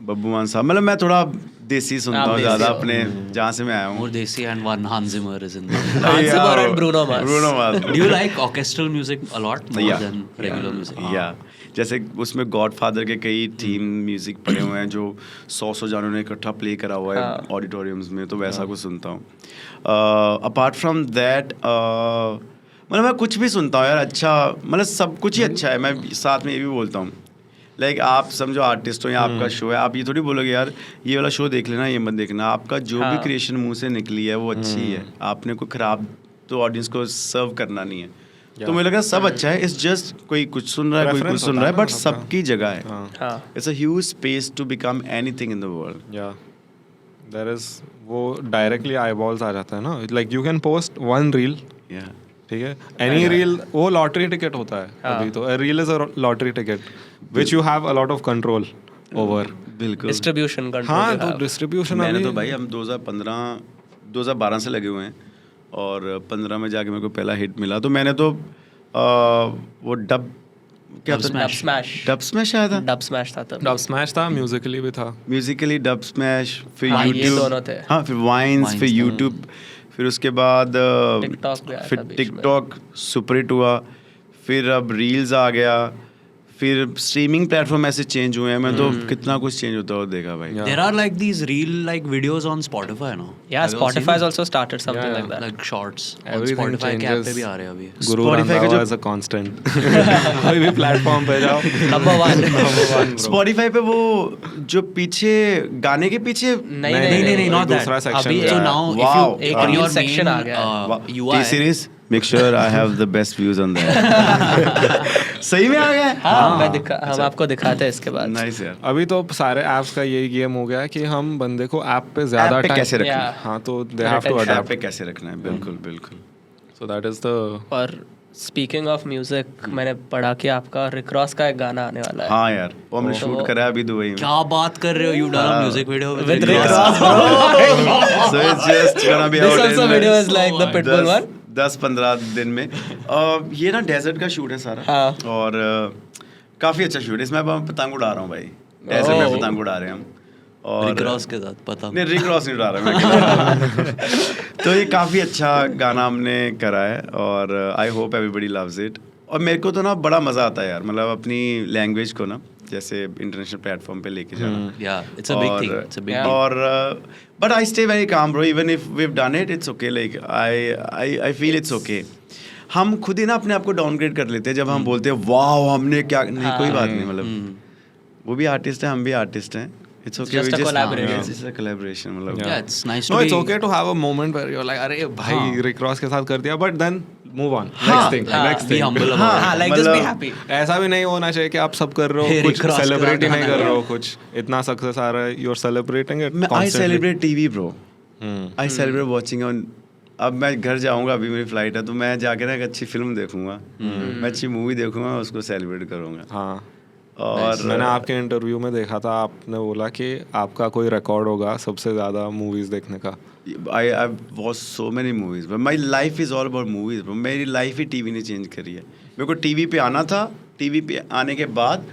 बब्बू मान साहब, मतलब मैं थोड़ा देसी सुनता हूँ ज़्यादा, अपने जहाँ से मैं आया हूँ। More desi and one Hans Zimmer is in there. Hans Zimmer and Bruno Mars. Bruno Mars. Do you like orchestral music a lot more than regular music? या जैसे उसमें गॉडफादर के कई थीम म्यूजिक पड़े हुए हैं जो 100 जानों ने इकट्ठा प्ले करा हुआ है ऑडिटोरियम्स में, तो वैसा कुछ सुनता हूँ। अपार्ट फ्रॉम दैट मतलब मैं कुछ भी सुनता हूँ यार, अच्छा मतलब सब कुछ ही अच्छा है। मैं साथ में ये भी बोलता हूँ, लाइक आप समझो आर्टिस्ट हो या आपका शो है, आप ये थोड़ी बोलोगे यार ये वाला शो देख लेना, ये मत देखना। आपका जो भी क्रिएशन मुंह से निकली है वो अच्छी है, आपने कोई खराब तो ऑडियंस को सर्व करना नहीं है। तो मुझे लगा सब अच्छा है, इट्स जस्ट कोई कुछ सुन रहा है, कोई कुछ सुन रहा है, बट सबकी जगह है। It's a huge space to become anything in the world. या देयर इज वो डायरेक्टली आईबॉल्स आ जाता है ना, like you can post one reel, ठीक है, एनी रील वो लॉटरी टिकट होता है अभी तो। Reel is a lottery ticket which you have a lot of control over. बिल्कुल, डिस्ट्रीब्यूशन कंट्रोल। हाँ, तो डिस्ट्रीब्यूशन मैंने तो भाई हम 2012 से लगे हुए हैं, और 15 में जाके मेरे को पहला हिट मिला। तो मैंने तो वो डब स्मैश आया था, डब स्मैश था तब। डब स्मैश था, म्यूजिकली भी था, म्यूजिकली डब स्मैश, फिर ये यूट्यूब, दोनों थे। हाँ फिर वाइन्स, फिर यूट्यूब, फिर उसके बाद टिकटॉक भी आया फिर था बीच में। टिकटॉक सुपर हिट हुआ, फिर अब रील्स आ गया, फिर स्ट्रीमिंग प्लेटफॉर्म ऐसे चेंज हुए हैं। मैं तो कितना कुछ चेंज होता हुआ देखा भाई। There are like these reel like videos on Spotify, no? Yeah, Have you all seen Spotify has it? also started something like that. Like shorts. On Everything Spotify के ऐप पे changes. भी आ रहे हैं अभी. गुरु Spotify का रंधावा जो- as a constant. कोई भी प्लेटफॉर्म पे जाओ, Number one. स्पॉटिफाई पे वो जो पीछे गाने के पीछे नहीं, not that. दूसरा section अभी So है। now Wow. if you एक on reel your section main आ गया UI T-Series, make sure I have the best views on that. सही में आ गया? हम आपको दिखाते हैं इसके बाद। नाइस यार। अभी तो सारे ऐप्स का यही गेम हो गया है कि हम बंदे को ऐप पे ज्यादा ऐप पे टाइम कैसे रखना है? हाँ, तो they have to app adapt, पे कैसे रखना है, बिल्कुल बिल्कुल। So that is the. और स्पीकिंग ऑफ म्यूजिक, मैंने पढ़ा कि आपका रिक रॉस का एक गाना आने वाला है। हाँ यार, वो हमने शूट करा है अभी दुबई में। क्या बात कर रहे हो? You done a music video with With Rick Rick Ross? So it's just gonna be This out also in video is like the Pitbull one. 10-15 दिन में। ये ना डेजर्ट का शूट है सारा, और काफी अच्छा शूट है। इसमें अब हम पतंग उड़ा रहा हूँ भाई, डेजर्ट में पतंग उड़ा रहे हैं हम। और Rick Ross के साथ पता नहीं, रिक रॉस नहीं उड़ा रहा मैं अकेला। तो ये काफ़ी अच्छा गाना हमने करा है, और I hope everybody loves it. और मेरे को तो ना बड़ा मज़ा आता है यार, मतलब अपनी लैंग्वेज को ना जैसे इंटरनेशनल प्लेटफॉर्म पे लेके जाना। Yeah, it's a big thing. It's a big thing. और but I stay very calm bro, even if we have done it, it's okay, like I feel it's okay. हम खुद ही ना अपने आप को डाउनग्रेड कर लेते हैं जब हम बोलते हैं वाह हमने क्या, नहीं कोई बात नहीं, मतलब वो भी आर्टिस्ट है, हम भी आर्टिस्ट हैं। It's okay. Just we a collaboration. It's just a collaboration. मतलब Yeah, it's nice No, to it's be. okay to have a moment where you're like, अरे भाई रिक रॉस के साथ कर दिया, but then move on. हाँ, Next thing, next Be thing. humble about it. हाँ, like just be happy. ऐसा भी नहीं होना चाहिए कि आप सब कर रहे Hey, हो, Rick कुछ Ross का सेलिब्रेट ही नहीं गाना कर रहे हो, है। कुछ इतना सक्सेस आ रहा है, you're celebrating it I constantly. celebrate TV, bro. I celebrate watching on अब मैं घर जाऊंगा, अभी मेरी फ्लाइट है, तो मैं जाके ना एक अच्छी फिल्म देखूंगा, मैं अच्छी मूवी देखूंगा, उसको सेलिब्रेट करूंगा। हाँ, और मैंने आपके इंटरव्यू में देखा था, आपने बोला कि आपका कोई रिकॉर्ड होगा सबसे ज़्यादा मूवीज़ देखने का। I watched so many movies, but my life is all about movies, bro. मेरी लाइफ ही टीवी ने चेंज करी है। मेरे को टीवी पे आना था, टीवी पे आने के बाद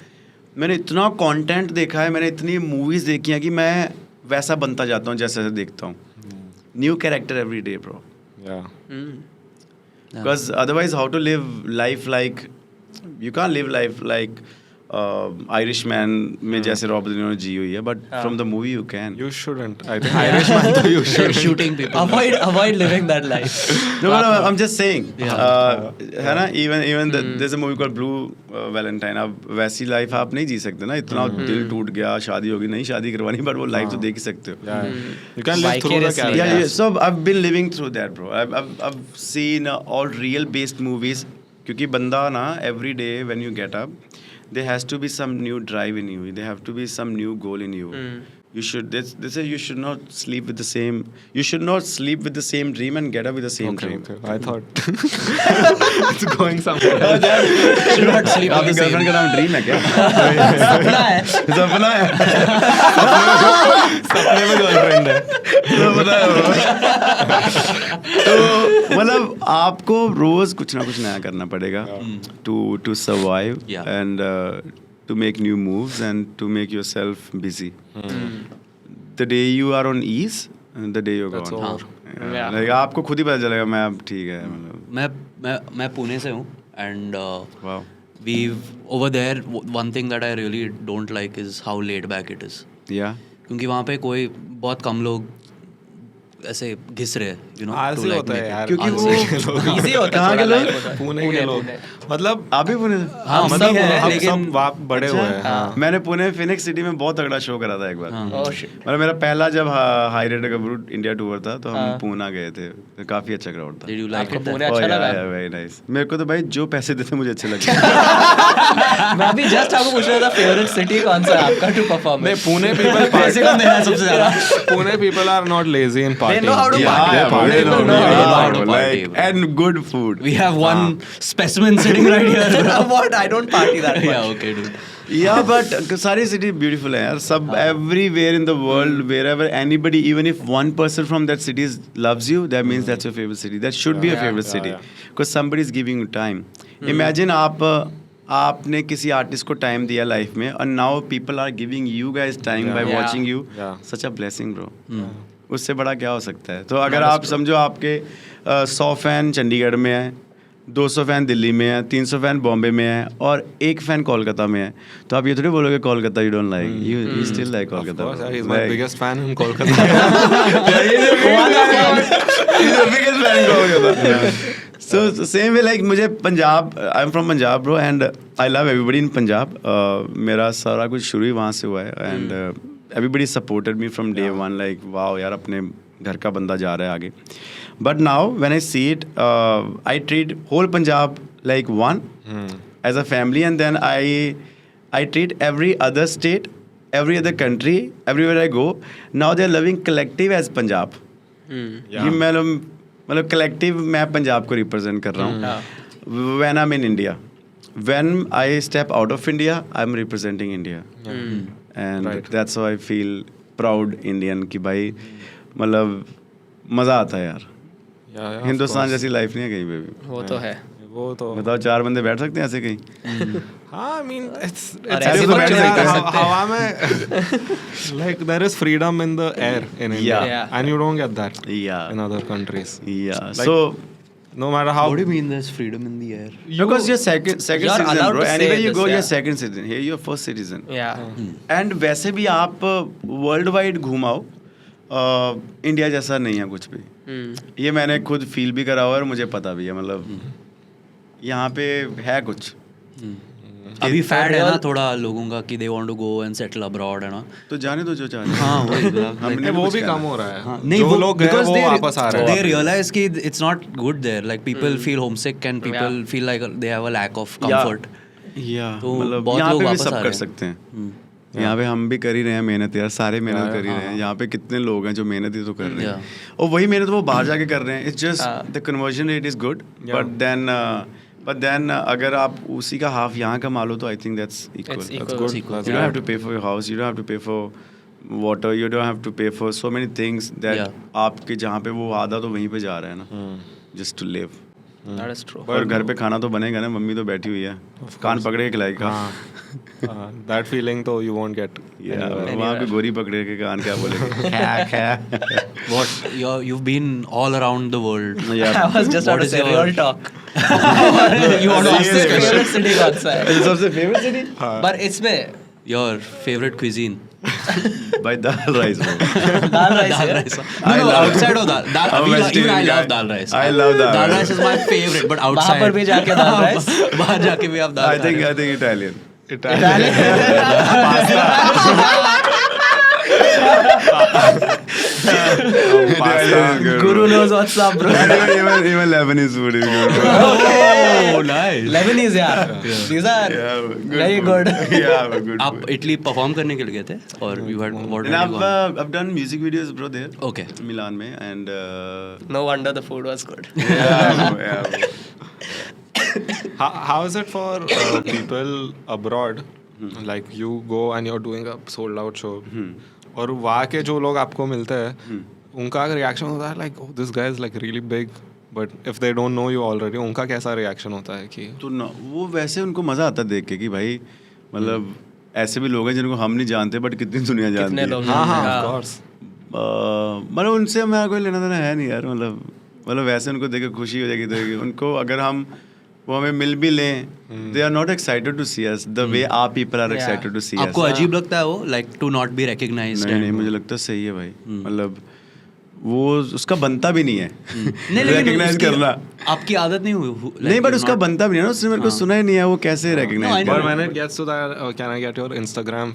मैंने इतना कंटेंट देखा है, मैंने इतनी मूवीज देखी हैं कि मैं वैसा बनता जाता हूँ जैसे जैसे देखता हूँ। New character every day, bro. Because otherwise, how to live life like, you can't live life like Irishman में जैसे रॉबर्ट डे निरो जी हुई है, but from the movie you can. You shouldn't. I think Irishman तो you should. Shooting people. Avoid living that life. No, I'm just saying. Yeah. है ना, even there's a movie called Blue Valentine. अब वैसी life आप नहीं जी सकते ना, इतना दिल टूट गया, शादी होगी, नहीं शादी करवानी, but वो लाइफ तो देख ही सकते हो। Yeah. You can live through the Vicariously. character. Yeah, so I've been living through that, bro. I've seen all real based movies. क्योंकि बंदा ना every day when you get up, there has to be some new drive in you. There have to be some new goal in you. You should. They say you should not sleep with the same. You should not sleep with the same dream and get up with the same dream. Okay. I thought it's going somewhere. Should not sleep आपकी with the girlfriend same. का नाम dream है क्या? सपना है. सपना है। सपने में गर्लफ्रेंड है। सपना है। तो मतलब आपको रोज कुछ ना कुछ नया करना पड़ेगा to survive Yeah. and to make new moves and to make yourself busy. The day you are on ease, the day you're That's gone. over. Yeah. Like, आपको खुद ही पता चलेगा मैं अब ठीक है मतलब। मैं पुणे से हूँ and Wow. we've over there one thing that I really don't like is how laid back it is. Yeah. क्योंकि वहाँ पे कोई बहुत कम लोग ऐसे घिस रहे हैं, you know, to आलसी like होता है make it यार। क्योंकि वो Easy होता है. कहाँ के थोड़ा लोग? life होता है. पुणे के लोग। मतलब आप भी पुणे? हाँ, मतलब सब है, हम लेकिन- सब वहाँ बड़े हुए हैं। अच्छा। मैंने पुणे फिनिक्स सिटी में बहुत तगड़ा शो करा था एक बार। हाँ। Oh shit. मतलब मेरा पहला जब हाई रेट का इंडिया टूर था तो हम पूना गए थे, तो काफी अच्छा क्राउड था। Did you like आपको it? पुणे अच्छा लगा? Very nice. मेरे को तो भाई जो पैसे देते मुझे अच्छे लगे। मैं भी जस्ट आपको पूछ रहा था फेवरेट सिटी कौन सा है आपका टू परफॉर्म. नहीं, पुणे people पैसे कम देना है सबसे ज्यादा। Pune people are not lazy in partying. know how to Yeah, party. yeah, party. they know, They know how to like, party, bro. and good food. We have one specimen sitting right here. What? I don't party that much. Yeah, okay, dude. Yeah, but सारी city beautiful है यार। सब everywhere in the world, wherever anybody, even if one person from that city loves you, that means that's your favorite city. That should be your favorite city, because somebody is giving you time. Imagine आपने किसी artist को time दिया life में, और now people are giving you guys time by Yeah. Watching you. Yeah. Such a blessing bro. उससे बड़ा क्या हो सकता है? तो अगर आप समझो आपके 100 फैन चंडीगढ़ में है, 200 फैन दिल्ली में है, 300 फैन बॉम्बे में है, और 1 फैन कोलकाता में है, तो आप ये थोड़ी बोलोगे Kolkata you don't like, you still like Of Kolkata. course, he's my biggest fan in Kolkata. So same way like मुझे Punjab, I am from Punjab bro, and I love everybody in Punjab. मेरा सारा कुछ शुरू ही वहाँ से हुआ है, and everybody supported me from day one, like wow यार अपने घर का बंदा जा रहा है आगे। But now when I see it, I treat whole Punjab like one as a family, and then I treat every other state, every other country, everywhere I go, now they are loving collective as Punjab. ये मतलब collective मैं पंजाब को represent कर रहा हूँ। When I am in India, when I step out of India, I am representing India, and that's how I feel proud Indian कि भाई मतलब मज़ा आता है यार। Yeah, हिंदुस्तान जैसी लाइफ नहीं है कहीं पे भी। वो तो है. वो तो बताओ 4 बंदे बैठ सकते हैं ऐसे कहीं? हाँ, I mean it's ऐसे तो बैठ यार, सकते हैं। हवा में like there is freedom in the air in India, Yeah. and you don't get that Yeah. in other countries. Yeah. Like, So no matter how What do you mean there's freedom in the air? because you're second You're citizen, allowed bro. to say Anywhere you this, go, yeah. you're second citizen. Here you're first citizen. Yeah. And वैसे भी आप world wide घूमाओ, India जैसा नहीं है कुछ भी। ये मैंने खुद फील भी करा हुआ है और मुझे पता भी है, मतलब यहाँ पे है कुछ। अभी फैड है ना थोड़ा लोगों का कि they want to go and settle abroad, है ना? तो जाने दो जो चाहे। हाँ वही हमने वो कुछ भी करना। कम हो रहा है। नहीं जो लोग गए वो वापस आ रहे they हैं। realize कि it's not good there, like people feel homesick and people feel like they have a lack of comfort. या तो मतलब बहुत यहाँ लोग पे भी वापस सब आ कर रहे हैं। सकते हैं। यहाँ पे हम भी कर ही रहे हैं मेहनत यार, सारे मेहनत कर ही रहे हैं। यहाँ पे कितने लोग हैं जो मेहनत ही तो कर रहे हैं, और वही मेहनत वो बाहर जाके कर रहे हैं। It's just the conversion rate is good, but then अगर आप उसी का हाफ यहाँ कमा लो तो I think that's equal. You don't have to pay for your house, you don't have to pay for water, you don't have to pay for so many things that आपके जहाँ पे वो आधा तो वहीं पे जा रहा है ना, just to live. That is true. और घर पे खाना तो बनेगा ना, मम्मी तो बैठी हुई है, कान पकड़े के खिलाएगा। That feeling तो you won't get. वहाँ पे गोरी पकड़े के कान क्या बोलेंगे, What you've been all around the world. I was just about to say real talk. You want to ask this question? Favorite city कौन सा है? सबसे फेवरेट सिटी पर इसमें Your favorite cuisine. भाई दाल राइस। दाल राइस Dal है। rice. No, outside of dal. I'm a Even I vegetarian love guy. dal rice. I love dal Dal rice. rice is my favorite, but outside. वहाँ पर भी जाके दाल rice. बाहर जाके भी आप दाल I think Italian. Guru knows what's up, bro. Even Lebanese food is good. Oh, nice. Lebanese यार. These are very good. Yeah, good. आप इटली परफॉर्म करने के लिए गए थे और you had what And had you gone? I've done music videos, bro, there. Okay. Milan में, and No wonder the food was good. yeah. How is it for people abroad? Like you go and you're doing a sold out show. और वहाँ के जो लोग आपको मिलते हैं उनका रिएक्शन होता है like this guy is like really big, but if they don't know you already, उनका कैसा रिएक्शन होता है कि तो ना वो वैसे उनको मजा आता है देख के कि भाई मतलब ऐसे भी लोग हैं जिनको हम नहीं जानते बट कितनी दुनिया जानती कितने है। लोग हाँ हाँ हाँ। Of course. मतलब उनसे हमारा कोई लेना देना है नहीं यार, मतलब वैसे उनको देख के खुशी हो जाएगी तो उनको अगर हम वो हमें मिल भी लें, they are not excited to see us the way our people are excited to see us. आपको अजीब लगता है वो like to not be recognized? नहीं, मुझे लगता है सही है भाई, मतलब वो उसका बनता भी नहीं है रिकॉग्नाइज करना। आपकी आदत नहीं हुई नहीं बट उसका बनता भी नहीं है ना, उसने मेरे को सुना ही नहीं है वो कैसे recognise No, I But when it gets to that, can I get your Instagram?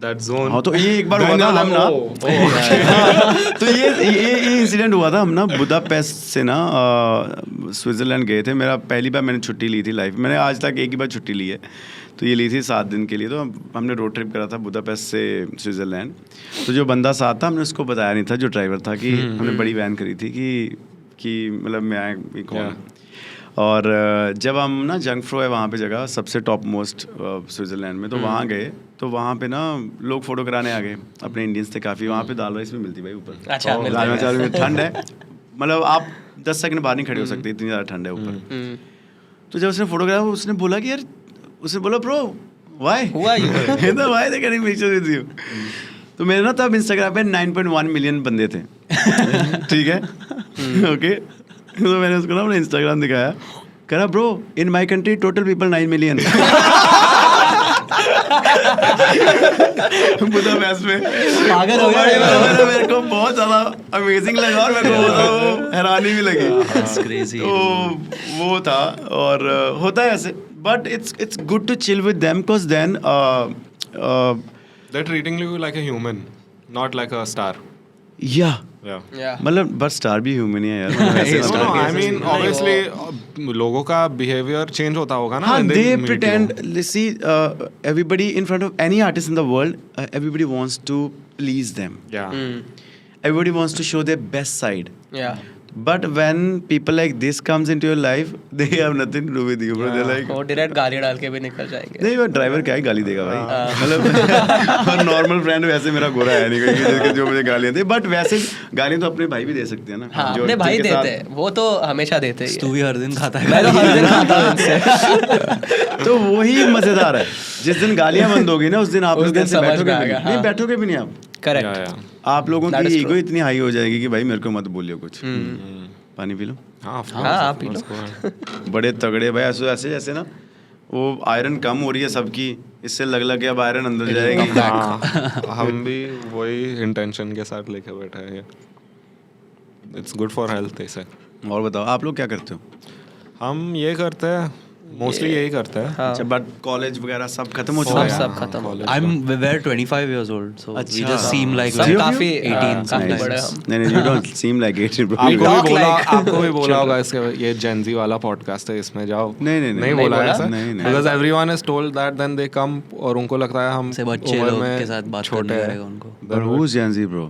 That zone. हाँ तो ये एक बार हुआ था हम ना तो ये इंसिडेंट हुआ था, हम ना बुदापेस्ट से ना स्विट्ज़रलैंड गए थे। मेरा पहली बार मैंने छुट्टी ली थी लाइफ, मैंने आज तक एक ही बार छुट्टी ली है, तो ये ली थी 7 दिन के लिए। तो हमने रोड ट्रिप करा था बुदापेस्ट से स्विट्ज़रलैंड। तो जो बंदा साथ था हमने उसको बताया नहीं था, जो ड्राइवर था, कि हमने बड़ी वैन करी थी कि मतलब मैं कौन। और जब हम ना जंगफ्रो है वहाँ पे जगह सबसे टॉप मोस्ट स्विट्ज़रलैंड में, तो वहाँ गए तो वहाँ पे ना लोग फोटो कराने आ गए, अपने इंडियंस थे काफ़ी। वहाँ पे दाल राइस भी मिलती भाई ऊपर। अच्छा, मिलती है। दाल में ठंड है, मतलब आप 10 सेकंड बाहर नहीं खड़े हो सकते, इतनी ज़्यादा ठंड है ऊपर। तो जब उसने फोटो कराया उसने बोला कि यार, उसने बोला bro why why they getting pictures with you. तो मेरे ना तब इंस्टाग्राम पे 9.1 मिलियन बंदे थे ठीक है ओके। तो मैंने उसको ना अपना इंस्टाग्राम दिखाया, कह रहा bro in my country total people 9 million Budapest में। पागल हो गया। मेरे को बहुत ज़्यादा अमेजिंग लगा और मेरे को बहुत हैरानी भी लगी। That's crazy. तो वो था, और होता है ऐसे, but it's good to chill with them because then They're treating you like a human, not like a star. या Yeah. मतलब बट स्टार भी ह्यूमन ही है यार, मतलब ऐसे No, ना- no, I mean obviously लोगों का behavior change होता होगा ना। हाँ, when they meet pretend. you. See, everybody in front of any artist in the world, everybody wants to please them. Yeah. Everybody wants to show their best side. Yeah. But when people like this comes into your life, they have nothing to do with you, bro. They're like, वो direct गाली डाल के भी निकल जाएंगे। नहीं वो driver क्या ही गाली देगा भाई, मतलब नॉर्मल फ्रेंड वैसे मेरा गोरा है नहीं कोई जिसके जो मुझे गालियाँ दे, बट वैसे गालियाँ तो अपने भाई भी दे सकते हैं ना। हाँ, जो अपने भाई जिनके देते साथ- हैं, वो तो हमेशा देते ही तू है। भी हर दिन खाता है? मैं तो हर दिन खाता हूँ इनसे। तो वही मजेदार है, जिस दिन गालियाँ बंद होगी ना उस दिन आप उस लोग दिन ऐसे समझ बैठोगे में भी आएगा, नहीं, नहीं हाँ। बैठोगे भी नहीं आप। Yeah, correct. yeah. आप लोगों That की is ईगो true. इतनी हाई हो जाएगी कि भाई मेरे को मत बोलियो कुछ। पानी पी लो। हाँ, of हाँ, course, आप of P low. course, go ahead. बड़े तगड़े भाई, ऐसे ऐसे जैसे ना वो आयरन कम हो रही है सबकी, इससे लग के अब आयरन अंदर जाएगी। हाँ, हम भी वही इंटेंशन के साथ लेके बैठे हैं। इट्स गुड फॉर हेल्थ ऐसे। और बताओ आप लोग क्या करते हो? हम ये करते हैं मोस्टली यही करते हैं. अच्छा बट कॉलेज वगैरह सब खत्म हो चुका है. सब खत्म हो गया. we're 25 years old, so we अच्छा. just seem like सब we're काफी 18, काफी something. बड़े हम. नहीं you don't seem like 18 bro. आपको talk भी बोला like- आपको भी बोला होगा इसके ये जेंजी वाला पॉडकास्ट है इसमें जाओ. नहीं बोला बोला. ऐसा. नहीं, नहीं. Because everyone is told that then they come और उनको लगता है हम से बच्चे उम्र लोग में के साथ बात छोटे करने हैं. पड़ेगा उनको. But who's Gen Z bro?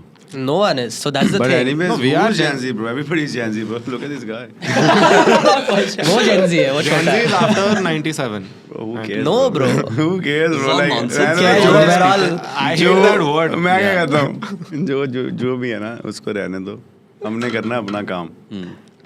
No one is. So that's the But thing. anyways, No, we are who's Gen Z bro? Everybody's Gen Z bro. Look at this guy. वो Gen Z है, वो Gen छोटा Z है. is after 97. Bro, who cares? No, bro. Who cares bro? Some Like nonsense. क्या है, जो- we're all- I hate that word. मैं क्या कहता हूँ जो भी है ना उसको रहने दो. हमने करना अपना काम.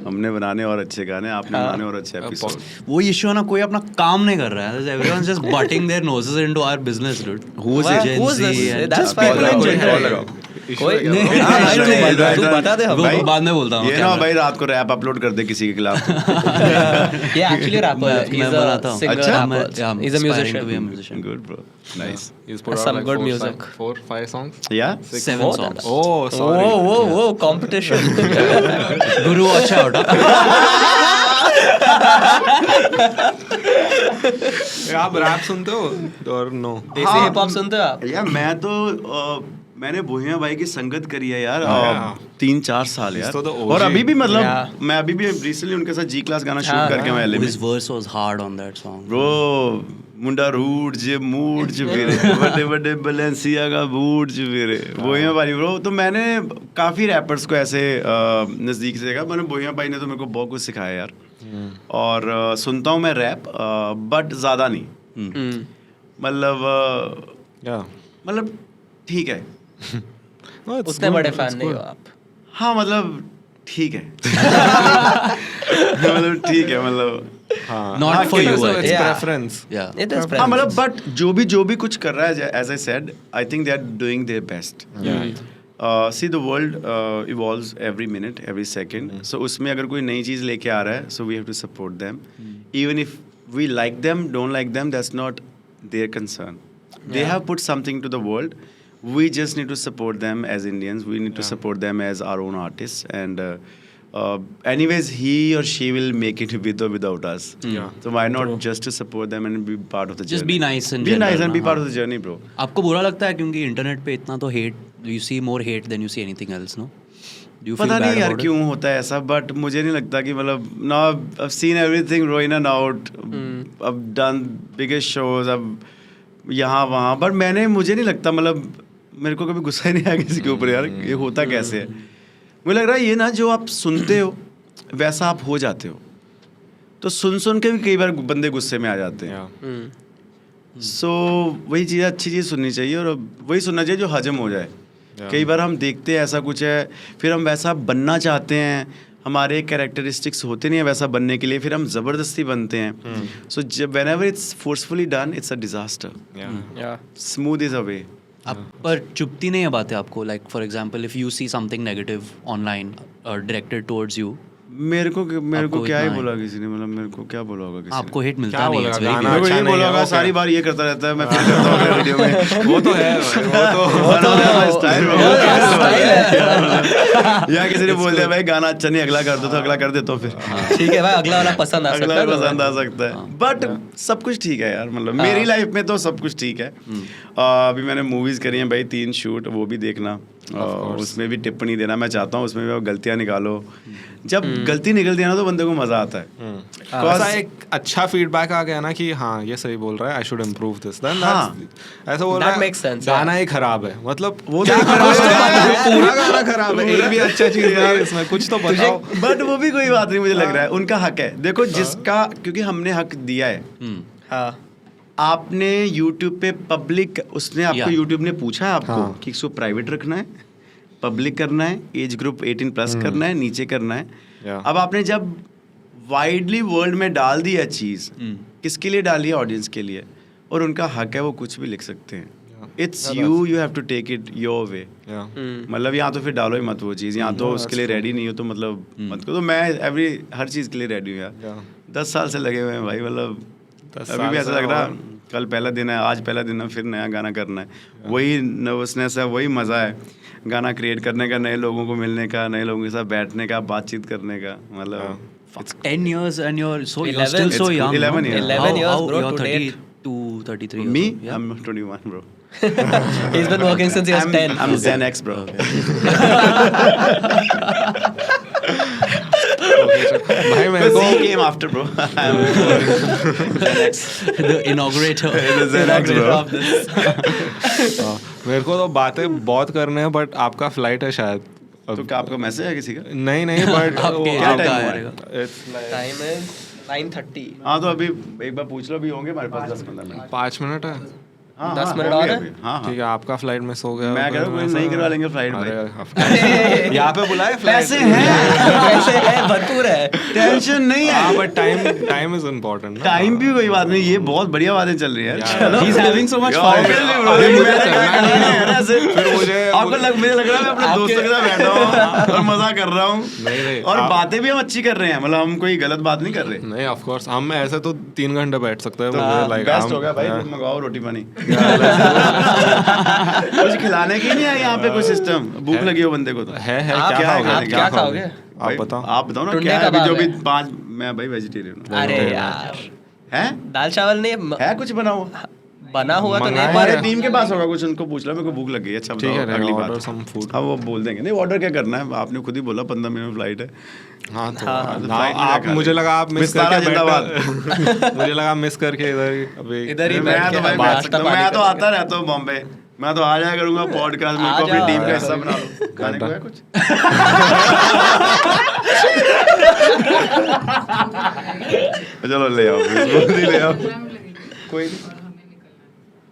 हमने बनाने और अच्छे गाने, आपने बनाने और अच्छे एपिसोड. वो इशू है ना, कोई अपना काम नहीं कर रहा है. Everyone's just butting their noses into our business, dude. Who's Why- it? Gen who's Z this? and That's just fine. people in कोई general. लगाओ. कोई नहीं, हाँ, नहीं, तू नहीं, बता- तू नहीं, बता दे हम. वो बाद में बोलता हूँ. ये क्या ना है? भाई रात को रैप अपलोड कर दे किसी के खिलाफ. ये actually rapper है. मैं He's बनाता a हूँ. singer अच्छा? rapper. I'm He's a aspiring to be a musician. musician. Good bro. Nice. He's put out Some like good music. 4-5 songs. Yeah. 7 More songs. than Oh, sorry. Whoa, competition. Guru अच्छा उठा. आप rap सुनते हो और no? देसी hip hop सुनते हो आप? यार मैं तो मैंने भूया भाई की संगत करी है यार हाँ। 3-4 साल He's यार. तो the OG. और अभी भी मतलब Yeah. मैं अभी भी रिसेंटली उनके साथ जी क्लास गाना शूट हाँ, करके मैं एलए में. His verse was hard on that song. Bro मुंडा रूट जे मूड जे फिरे बड़े बड़े बैलेंसिया का बूट जे फिरे बोहिया भाई ब्रो. तो मैंने काफ़ी रैपर्स को ऐसे नज़दीक से देखा. मैंने बोहिया भाई ने तो मेरे को बहुत कुछ सिखाया यार. और सुनता हूँ मैं रैप बट ज़्यादा नहीं. मतलब ठीक है. उतने बड़े फैन नहीं हो आप. हाँ मतलब ठीक है. मतलब ठीक है मतलब Not for you. I It's think. Yeah. preference. Yeah. It is हाँ मतलब preference. बट जो भी कुछ कर रहा है as I said I think they are doing their best. See the world evolves every minute every second. So उसमें अगर कोई नई चीज़ लेके आ रहा है so we have to support them even if we like them don't like them that's not their concern. They have put something to the world. We just need to support them as Indians. We need to support them as our own artists. And anyways, he or she will make it with or without us. Yeah. So why not just to support them and be part of the Just journey? be nice in Be general, nice and be हाँ. part of the journey, bro. आपको बुरा लगता है क्योंकि internet पे इतना तो hate, you see more hate than you see anything else, no? Do you feel पता bad नहीं यार about it? क्यों होता है ऐसा बट मुझे नहीं लगता कि मतलब now I've seen everything go in and out. I've done biggest shows. अब यहाँ वहाँ बट मुझे नहीं लगता मतलब मेरे को कभी गुस्सा ही नहीं आया किसी के ऊपर यार ये होता कैसे है. मुझे लग रहा है ये ना जो आप सुनते हो वैसा आप हो जाते हो. तो सुन के भी कई बार बंदे गुस्से में आ जाते हैं. Yeah. सो वही चीज़ अच्छी चीज़ सुननी चाहिए और वही सुनना चाहिए जो हजम हो जाए. कई बार हम देखते हैं ऐसा कुछ है फिर हम वैसा बनना चाहते हैं. हमारे कैरेक्टरिस्टिक्स होते नहीं है वैसा बनने के लिए फिर हम ज़बरदस्ती बनते हैं. सो जब whenever it's forcefully done it's a disaster. Yeah. Smooth is a way. आप पर चुपती नहीं है बातें आपको. Like for example if you see something negative online directed towards you, मेरे को आपको क्या ही इतना बोला किसी ने मतलब मेरे को क्या बोला होगा किसी ने. आपको हिट मिलता क्या नहीं. बोलेगा? It's very गाना मेरे को weird. ये अच्छा बोला नहीं होगा है, सारी okay. बार ये करता रहता है मैं फील करता हूँ अपने वीडियो में. वो तो है वो तो या किसी ने बोल दिया भाई गाना अच्छा नहीं अगला कर दो तो अगला कर देता हूँ फिर ठीक है भाई, अगला वाला पसंद आ सकता अगला है. पसंद आ सकता है. बट सब कुछ ठीक है यार मतलब मेरी लाइफ में तो सब कुछ ठीक है. अभी मैंने मूवीज करी हैं भाई 3 शूट वो भी देखना. उसमें भी टिप्पणी देना मैं चाहता हूँ. उसमें भी आप गलतियाँ निकालो. जब गलती निकलती है ना तो बंदे को मजा आता है. ऐसा एक अच्छा फीडबैक आ गया ना कि हाँ ये सही बोल रहा है, I should improve this. Then ऐसा बोल रहा That है makes sense, गाना ही खराब है मतलब वो क्या तो खराब है? पूरा गाना खराब है. एक भी अच्छा चीज नहीं है इसमें. कुछ तो बताओ. बट वो भी कोई बात नहीं मुझे लग रहा है उनका हक है. देखो जिसका क्योंकि हमने हक दिया है. हाँ. आपने YouTube पे पब्लिक उसने आपको Yeah. YouTube ने पूछा है आपको हाँ. कि इसको प्राइवेट रखना है, पब्लिक करना है, एज ग्रुप 18+ करना है, नीचे करना है. Yeah. अब आपने जब वाइडली वर्ल्ड में डाल दिया चीज़ किसके लिए डाली है? ऑडियंस के लिए. और उनका हक है वो कुछ भी लिख सकते हैं. It's you have to take it your way. मतलब यहाँ तो फिर डालो ही मत वो चीज़. यहाँ तो उसके लिए रेडी नहीं हो तो मतलब मत करो. तो मैं हर चीज़ के लिए रेडी हूँ यार. 10 साल से लगे हुए हैं भाई. मतलब 10 अभी भी साल ऐसा से लग रहा और- कल पहला दिन है, आज पहला दिन है, फिर नया गाना करना है. वही नर्वसनेस है, वही मज़ा है गाना क्रिएट करने का, नए लोगों को मिलने का, नए लोगों के साथ बैठने का, बातचीत करने का. मतलब 10 years and you're 11. still so It's young. 11 no? years. 11 years, How bro, you're to 32, 33 years Me? old. Yeah. I'm 21, bro. He's been working since he was 10. I'm Gen X, bro. भाई मेरे But को Z came after, bro. I'm Gen X. The inaugurator. The Gen X, bro. Of this. मेरे को तो बातें बहुत करने हैं बट आपका फ्लाइट है शायद तो क्या आपका मैसेज है किसी का? नहीं बट क्या आपका time हुआ आएगा? Time is 9:30. हाँ तो अभी एक बार पूछ लो, अभी होंगे हमारे पास 10-15 मिनट। 5 मिनट है हाँ, 10 हाँ, मिनट होंगे और है? अभी। हाँ हाँ ठीक है आपका फ्लाइट मिस हो गया मैं कह रहा हूँ कोई नहीं करवा लेंगे फ्लाइट अरे भाई। यहाँ पे बुलाए पैसे फ्लाइट हैं, वैसे है भरपूर है. टेंशन नहीं हाँ है। But time is important time भी कोई बात नहीं, ये बहुत बढ़िया बातें चल रही है। चलो। He's having so much यार, fun. obviously bro, अरे मुझे मैंने करना क्या है। करना है ऐसे। फिर मुझे लग रहा है मैं अपने दोस्तों के साथ बैठा हूँ और मजा कर रहा हूँ नहीं, और आप- बातें भी हम अच्छी कर रहे हैं, मतलब हम कोई गलत बात नहीं कर रहे। नहीं ऑफ कोर्स हम ऐसे तो 3 घंटे बैठ सकते हैं तो like, बेस्ट हम- हो गया भाई, yeah. तुम मंगाओ रोटी पानी। कुछ खिलाने की नहीं है यहाँ पे कोई सिस्टम, भूख लगी हो बंदे को तो। है आप क्या क्या खाओगे खाओगे? क्या खाओगे? भाई, आप बताओ आप बताओ ना टुंडे क्या है अभी कबाब जो भी है। 5, मैं भाई वेजिटेरियन हूँ। अरे यार, है दाल चावल नहीं है कुछ बना हुआ बना हुआ तो नहीं. मंगाया हमारे है। टीम के पास होगा कुछ, उनको पूछ लो, मेरे को भूख लग गई है। अच्छा ठीक है बताओ, अगली ऑर्डर बात। सम फूड हाँ वो बोल देंगे, नहीं ऑर्डर क्या करना है, आपने खुद ही बोला 15 मिनट में फ्लाइट है। हाँ तो हाँ, तो ना, flight में आप क्या मुझे खाते? लगा आप मिस विस्तारा करके जिंदाबाद। बैठे मुझे लगा मिस करके इधर ही अभी इधर ही मैं बैठ तो के भाई हम बैठ नाश्ता सकता हूँ, पानी मैं तो करेंगे. आता रहता हूँ बॉम्बे, मैं तो आ जाया करूंगा पॉडकास्ट में, आ को अपनी जाओ, टीम आ का जाओ। हिस्सा बना लो। खाने को है कुछ? चलो ले आओ, जल्दी ले आओ। कोई नहीं,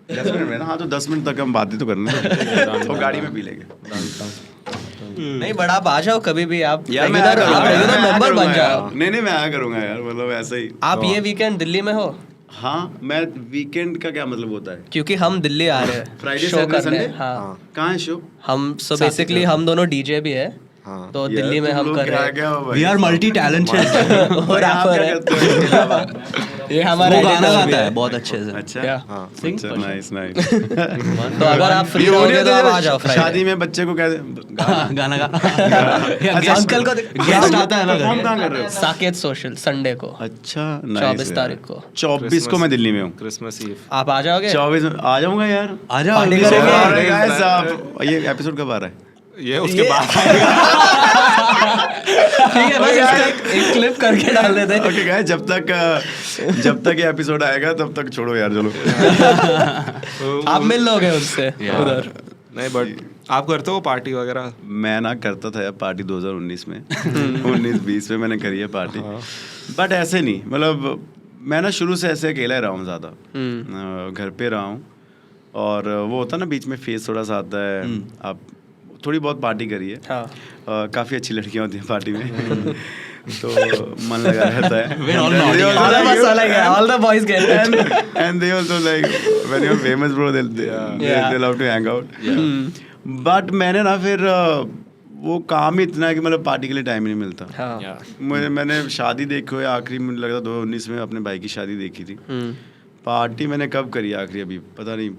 10 मिनट में ना, हाँ तो 10 मिनट तक हम बातें तो करने तो गाड़ी में पी लेंगे। नहीं बड़ा आप आ जाओ कभी भी. आप यार मैं आया रेगुलर करूंगा, रेगुलर मैं आया मेंबर करूंगा बन यार। जाओ. नहीं मैं आया करूंगा यार, मतलब ऐसे ही। आप ये वीकेंड दिल्ली में हो? हाँ मैं वीकेंड का क्या मतलब होता है? क्योंकि हम दिल्ली आ रहे हैं Friday, शो Saturday, करने. Sunday? हाँ कहाँ है शो? हम सो बेसिकली हम दोनों डीजे भी है हाँ तो दिल्ली में हम कर रहे हैं. क्या हो भाई? We are multi-talented. और आप rapper क्या है. करते हो इसके अलावा? ये हमारा वो गाना editor भी गाता है. है बहुत अच्छे से. अच्छा क्या? हाँ अच्छा नाइस नाइस। तो अगर आप फ्री होगे तो आप आ जाओ शादी फ्राइडे. में बच्चे को क्या गाना गा. अंकल को गेस्ट आता है ना परफॉर्म घर. कहाँ कर रहे हो? साकेत सोशल संडे को अच्छा 24 तारीख को. 24 को मैं दिल्ली में हूँ। क्रिसमस ईव आप आ जाओगे? 24 आ जाऊंगा यार। आ जाओ पार्टी अभी से. करेंगे? अरे guys, आप ये एपिसोड कब आ रहा है? ये उसके बाद ठीक है बस इसका एक क्लिप करके डाल देते हैं. ओके गाइस, जब तक ये एपिसोड आएगा तब तक छोड़ो यार, चलो। आप मिल लोगे उससे उधर. नहीं बट आप करते हो पार्टी वगैरह? मैं ना करता था यार पार्टी 2019 में 19-20 में मैंने करी है पार्टी, बट ऐसे नहीं, मतलब मैं ना शुरू से ऐसे अकेला ही रहा हूँ ज़्यादा, घर पे रहा हूँ, और वो होता ना बीच में फेस थोड़ा सा आता है, आप थोड़ी बहुत पार्टी करी है। हाँ. काफ़ी अच्छी लड़कियाँ होती हैं पार्टी में तो मन लगा रहता है। We're all And naughty. they also All of like us you. are like that. All the boys get it. And they also like when you're famous bro, they love to hang out. But मैंने ना फिर वो काम ही इतना है कि मतलब party के लिए टाइम ही नहीं मिलता। हाँ. मैंने शादी देखी है आखिरी, मुझे लगता 2019 में अपने भाई की शादी देखी थी। पार्टी मैंने कब करी आखिरी, अभी पता नहीं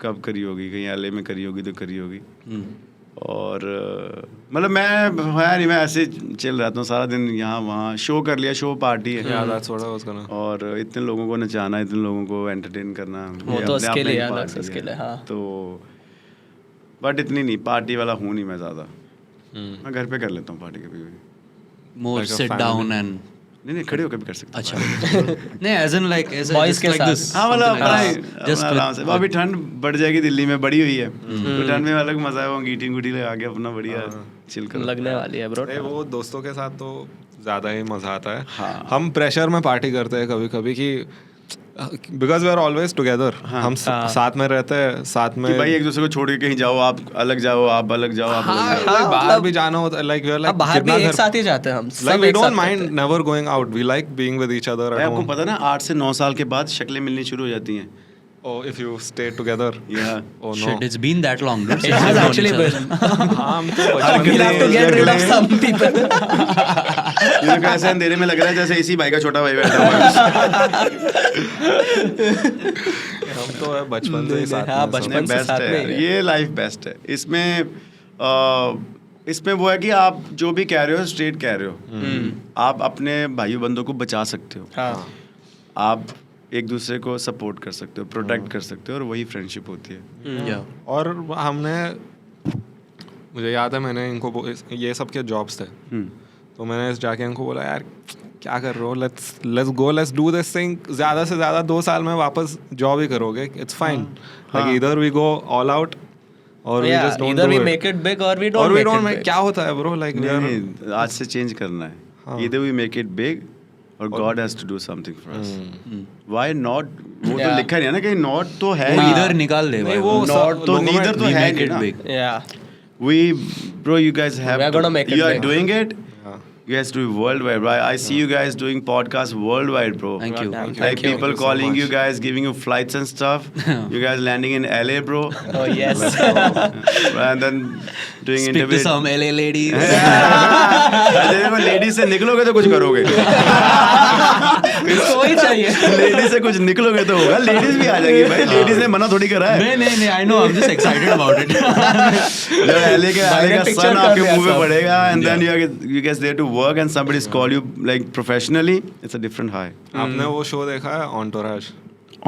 कब करी होगी, कहीं एलए में करी होगी तो करी होगी। और मतलब मैं है नहीं, मैं ऐसे चिल रहता हूँ सारा दिन, यहाँ वहाँ शो कर लिया, शो पार्टी है। Yeah, that's what I was gonna. और इतने लोगों को नचाना, इतने लोगों को एंटरटेन करना, वो ये तो अपने उसके आप में लिए एक अलग पार्टी से उसके है। लिए. हाँ. तो बट इतनी नहीं पार्टी वाला हूँ नहीं मैं ज़्यादा। मैं घर पे कर लेता हूँ पार्टी कभी भी। More Like a sit family. down and. नहीं खड़े होकर भी कर सकते हैं। अच्छा. नहीं as in like Boys just के like साथ. this. हाँ मतलब something like अपना this. Just आराम से। with- अभी ठंड बढ़ जाएगी, दिल्ली में बड़ी हुई है तो ठंड में अलग मजा है, वो अंगीठी अंगूठी लगा के अपना बढ़िया चिल करो। लगने वाली है ब्रो. नहीं वो दोस्तों के साथ तो ज़्यादा ही मज़ा आता है। हाँ। हम प्रेशर में पार्टी करते हैं कभी कभी कि because we are always together, हम साथ में रहते हैं, साथ में कि भाई एक दूसरे को छोड़ के कहीं जाओ, आप अलग जाओ, आप अलग जाओ, आप अलग जाओ। like, बाहर मतलब- भी जाना होता है, लाइक वी आर अब लाइक बाहर भी एक साथ ही जाते हैं हम. लाइक सब वी एक डोंट साथ माइंड करते हैं. Never going out, we like being with each other भाई, एट आपको होम। पता ना 8 से 9 साल के बाद शक्लें मिलनी शुरू हो जाती हैं। Oh, if you stay together. Yeah. Oh no. Shit, it's been that long, dude. It has actually been. हाँ, हम तो बचपन We'll have to get rid of some people. ये तो कैसे अंधेरे में लग रहा है जैसे इसी भाई का छोटा भाई बैठा हुआ है। हम तो है बचपन से ही साथ हाँ, में सब। बचपन से बेस्ट साथ है में यार, ही है. ये लाइफ बेस्ट है। इसमें इसमें वो है कि आप जो भी कह रहे हो स्ट्रेट कह रहे हो, आप अपने भाइयों बंधुओं को बचा सकते हो, हाँ आप एक दूसरे को सपोर्ट कर सकते हो, प्रोटेक्ट कर सकते हो, और वही फ्रेंडशिप होती है। Yeah. और हमने, मुझे याद है मैंने इनको ये सब के जॉब्स थे, तो मैंने जाके इनको बोला यार क्या कर रहे हो, लेट्स डू दिस थिंग, ज़्यादा से ज़्यादा 2 साल में वापस जॉब ही करोगे, इट्स फाइन, लाइक इधर वी गो ऑल आउट और we just don't either do we इट, make it big or we और we don't don't make make, it क्या होता है ब्रो, लाइक नहीं, आज से चेंज करना है, इधर वी मेक इट बिग और God has to do something for us, why not, वो तो लिखा नहीं है ना कि नॉट तो है वो ही। इधर निकाल दे भाई, वो नॉट तो नीदर तो we है make नहीं it ना। big. yeah We, bro, you guys have We are gonna make it you are big. doing it. You guys do it worldwide, right? I see you guys doing podcasts worldwide, bro. Thank you. Thank Like you. people Thank you so calling you much. guys, giving you flights and stuff. You guys landing in LA, bro. oh yes And then doing Speak to interviews. some LA ladies. देखो ladies से निकलोगे तो कुछ करोगे। इसको वही चाहिए ladies से कुछ निकलोगे तो होगा, लेडीज भी आ जाएगी भाई, लेडीज ने मना थोड़ी करा है। नहीं, I know, I'm just excited about it. जब LA का picture सन कर आपके दिया मुंह पे सब। पड़ेगा, and then you guys there to work and somebody's call you like professionally, it's a different high. आपने वो शो देखा है Entourage?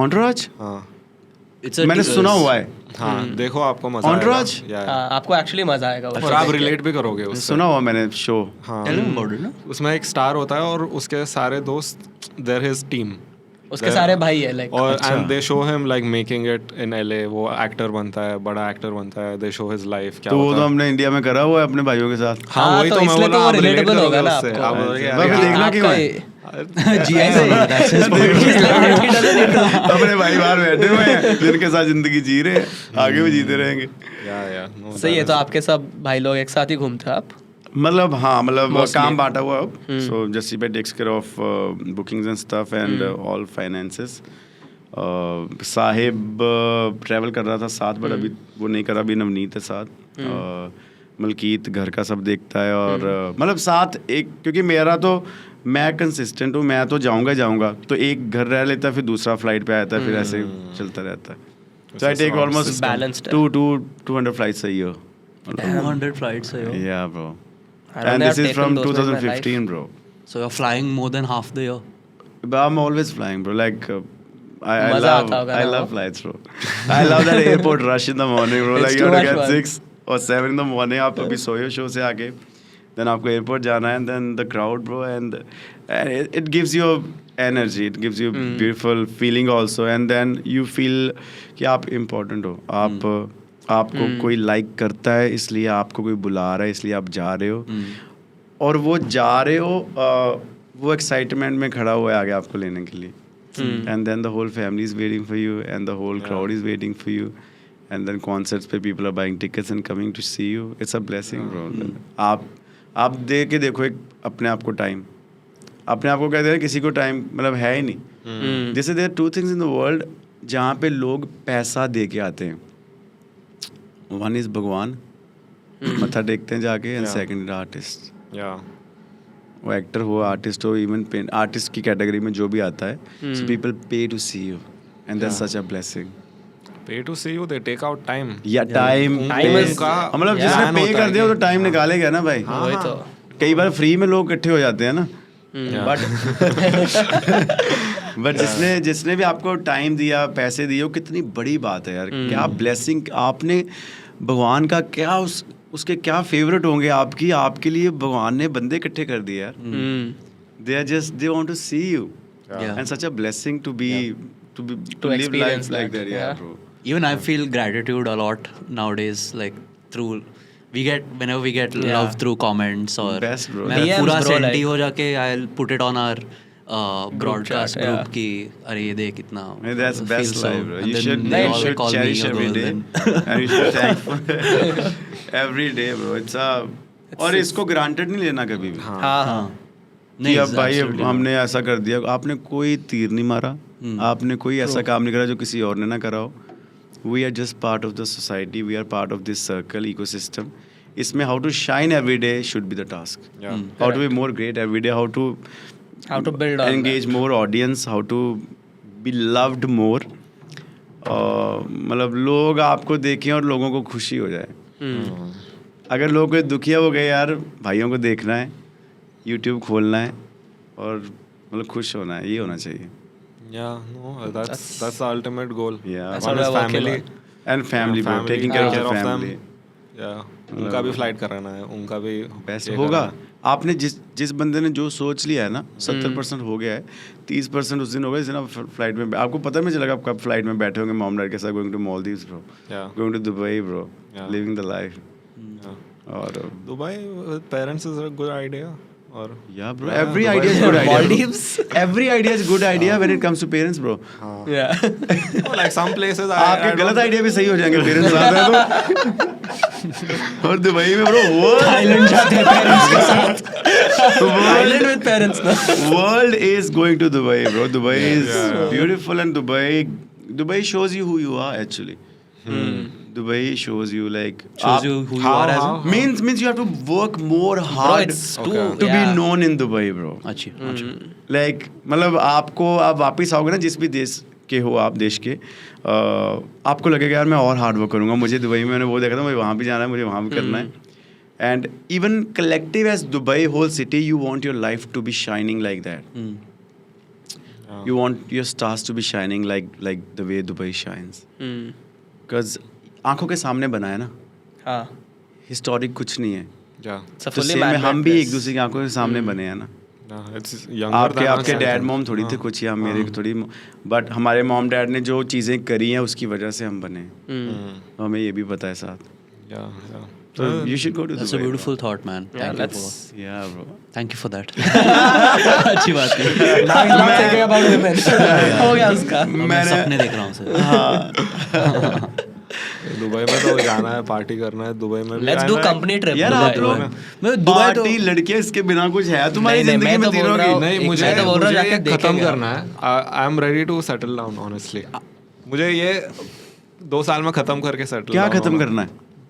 Entourage? हाँ It's a मैंने सुना हुआ है, हाँ, देखो आपको मजा आएगा। Entourage? Yeah, हाँ, आपको एक्चुअली मजा आएगा वो और show आप देख के। रिलेट भी करोगे उससे। सुना हुआ मैंने शो। हाँ, Tell me about it, ना? उसमें एक स्टार होता है और उसके सारे दोस्त, देयर हिज टीम, उसके सारे भाई है लाइक और and they show him like making it in LA, वो एक्टर बनता है, बड़ा एक्टर बनता है, दे शो हिज लाइफ क्या तो वो होता तो है। हमने इंडिया में करा हुआ है अपने भाइयों के साथ। हाँ, हाँ, वही तो तो मैं इसलिए बोला, तो वो आप relate relatable होगा करोगे ना उससे। आपको। आप बोलोगे यार, बाकी यार, देखना क्यों है? GI, that's his point. अपने भाई बाहर बैठे हुए हैं जिनके साथ जिंदगी जी रहे हैं, आगे भी जीते रहेंगे। no, सही है, तो आपके सब भाई लोग एक साथ ही घूमते हैं आप? मतलब हाँ, मतलब Mostly. काम बांटा हुआ अब। सो जस्सी पे takes care of bookings and stuff and all finances. Sahib travel कर रहा था साथ, बट अभी वो नहीं करा, अभी नवनीत है साथ। मलकीत घर का सब देखता है, और मतलब साथ एक, क्योंकि मेरा तो मैं कंसिस्टेंट हूँ, मैं तो जाऊँगा, तो एक घर रह लेता, फिर दूसरा फ्लाइट पे आता है, फिर ऐसे चलता रहता है। सो आई टेक ऑलमोस्ट Balanced है। 200 flights a year. 200 flights a year. Yeah, bro. I don't And have this is taken from those in my life. 2015, bro. So you're flying more than half the year. But I'm always flying, bro. Like, I मजा आता होगा ना love वो? flights, bro. I love that airport rush in the morning, bro. It's Like, you too have to much get fun. 6 or 7 in the morning. आप अभी सोए हो show से आके, then आपको airport जाना है, and then the crowd, bro, and it gives you energy. It gives you beautiful feeling also, and then you feel कि आप important हो. आपको कोई लाइक करता है, इसलिए आपको कोई बुला रहा है, इसलिए आप जा रहे हो, और वो जा रहे हो, वो एक्साइटमेंट में खड़ा हुआ है आगे आपको लेने के लिए, and then the whole family is waiting for you, and the whole crowd is waiting for you, and then concerts पे people are buying tickets and coming to see you. It's a blessing, bro. आप दे के देखो एक अपने आप को time, अपने आप को कहते हैं किसी को टाइम मतलब है ही नहीं. जैसे there 2 things in the world जहाँ पे लोग पैसा दे के आते हैं. वन इज भगवान, मत्था टेकते हैं जाके, एंड सेकंड इज आर्टिस्ट. वो एक्टर हो, आर्टिस्ट हो, इवन पेंट आर्टिस्ट की कैटेगरी में जो भी आता है, so people pay to see you, and that's such a blessing. Pay to see you, they take out time. या टाइम मतलब जिसने पे कर दिया वो तो टाइम निकालेगा ना भाई. वही तो. कई बार फ्री में लोग इकट्ठे हो जाते हैं ना, बट जिसने भी आपको टाइम दिया, पैसे दिए, वो कितनी बड़ी बात है यार. क्या ब्लेसिंग. आपने भगवान का क्या उसके क्या फेवरेट होंगे आपके लिए भगवान ने बंदे इकट्ठे कर दिए यार. They want to see you, and such a blessing to live experience life like that, that. yeah. bro. Even I feel gratitude a lot nowadays, like whenever we get love through comments or Best, bro. मैं DMs, पूरा bro, senti like- हो जाके I'll put it on our broadcast chat, group yeah. की अरे ये देख कितना Hey, that's feel best so- life, bro. and You then should they you all should call me cherish a every girl day, then. and you should thankful every day, bro. और इसको granted नहीं लेना कभी भी. हाँ कि नहीं, अब भाई absolutely हमने ऐसा कर दिया, आपने कोई तीर नहीं मारा, आपने कोई ऐसा काम नहीं करा जो किसी और ने ना करा हो. We are just part of the society, we are part of this circle ecosystem. इसमें how to shine every day should be the task. How to be more great every day, how to build on engage more audience, how to be loved more. मतलब लोग आपको देखें और लोगों को खुशी हो जाए. अगर लोग कोई दुखिया हो गए यार, भाइयों को देखना है, यूट्यूब खोलना है और मतलब खुश होना है, ये होना चाहिए. Yeah, no, that's the ultimate goal. Yeah. That's One what is we're working family. And family, bro. Taking care of the family. Yeah. उनका भी फ्लाइट कराना है, उनका भी बेस्ट ये होगा. कराना है. आपने जिस बंदे ने जो सोच लिया है ना, 70% हो गया है, 30% उस दिन होगा जिस दिन आप फ्लाइट में, आपको पता नहीं चलेगा आप कब फ्लाइट में बैठे होंगे मॉम डैड के साथ, going to Maldives bro, Yeah. Going to Dubai bro, Yeah. Living the life. Yeah. और Dubai with parents is a good idea. Or yeah bro, Yeah, every Dubai idea is is good good. idea. Maldives. Every idea is good idea when it comes to parents bro. Yeah. no, like some places आपके गलत idea भी सही हो जाएंगे parents साथ हैं तो. और दुबई में ब्रो Thailand जाते हैं parents के साथ. Thailand with parents ना. world is going to Dubai bro. Dubai is Yeah. beautiful and Dubai shows you who you are actually. Dubai shows you like Shows you who you are as a... means you have to work more Bro, hard it's Okay. too. to yeah. be known in Dubai bro. अच्छी like मतलब आपको आप वापस आओगे ना जिस भी देश के हो आप देश के, आपको लगेगा यार मैं और हार्ड वर्क करूँगा, मुझे दुबई में मैंने वो देखा था, मुझे वहाँ भी जाना है, मुझे वहाँ भी करना है. And even collective as Dubai whole city you want your life to be shining like that. You want your stars to be shining like the way Dubai shines, because आंखों के सामने बना है ना, हाँ. हिस्टोरिक कुछ नहीं है. Yeah. It's a तो fully same में man-made हम भी place. एक दूसरे की आंखों के सामने बने हैं ना. Yeah, it's younger than आपके us, I dad think. Mom थोड़ी थे कुछ, या मेरे थोड़ी, बट हमारे मॉम डैड ने जो चीज़ें करी हैं उसकी वजह से हम बने हैं. तो हमें ये भी पता है साथ. Yeah, yeah. तो you should go to That's a beautiful thought, man. Yeah, Thank you let's. for... या bro. Thank you for that. अच्छी बात की. Now he's not thinking about women. हो गया उसका. मैं सपने देख रहा हूँ सर. दुबई में तो जाना है, पार्टी करना है दुबई में भी. Let's do company trip. यार Dubai. आप लोग मैं दुबई तो पार्टी लड़कियां इसके बिना कुछ है तुम्हारी नहीं, जिंदगी मैं में तो बोल तीनों रहा की? हूँ, नहीं, एक मुझे मैं तो बोल रहा हूँ, मुझे जाके ये खत्म देखेंगे करना है. I am ready to settle down honestly. मुझे ये 2 साल में खत्म करके सेटल. क्या खत्म करना है?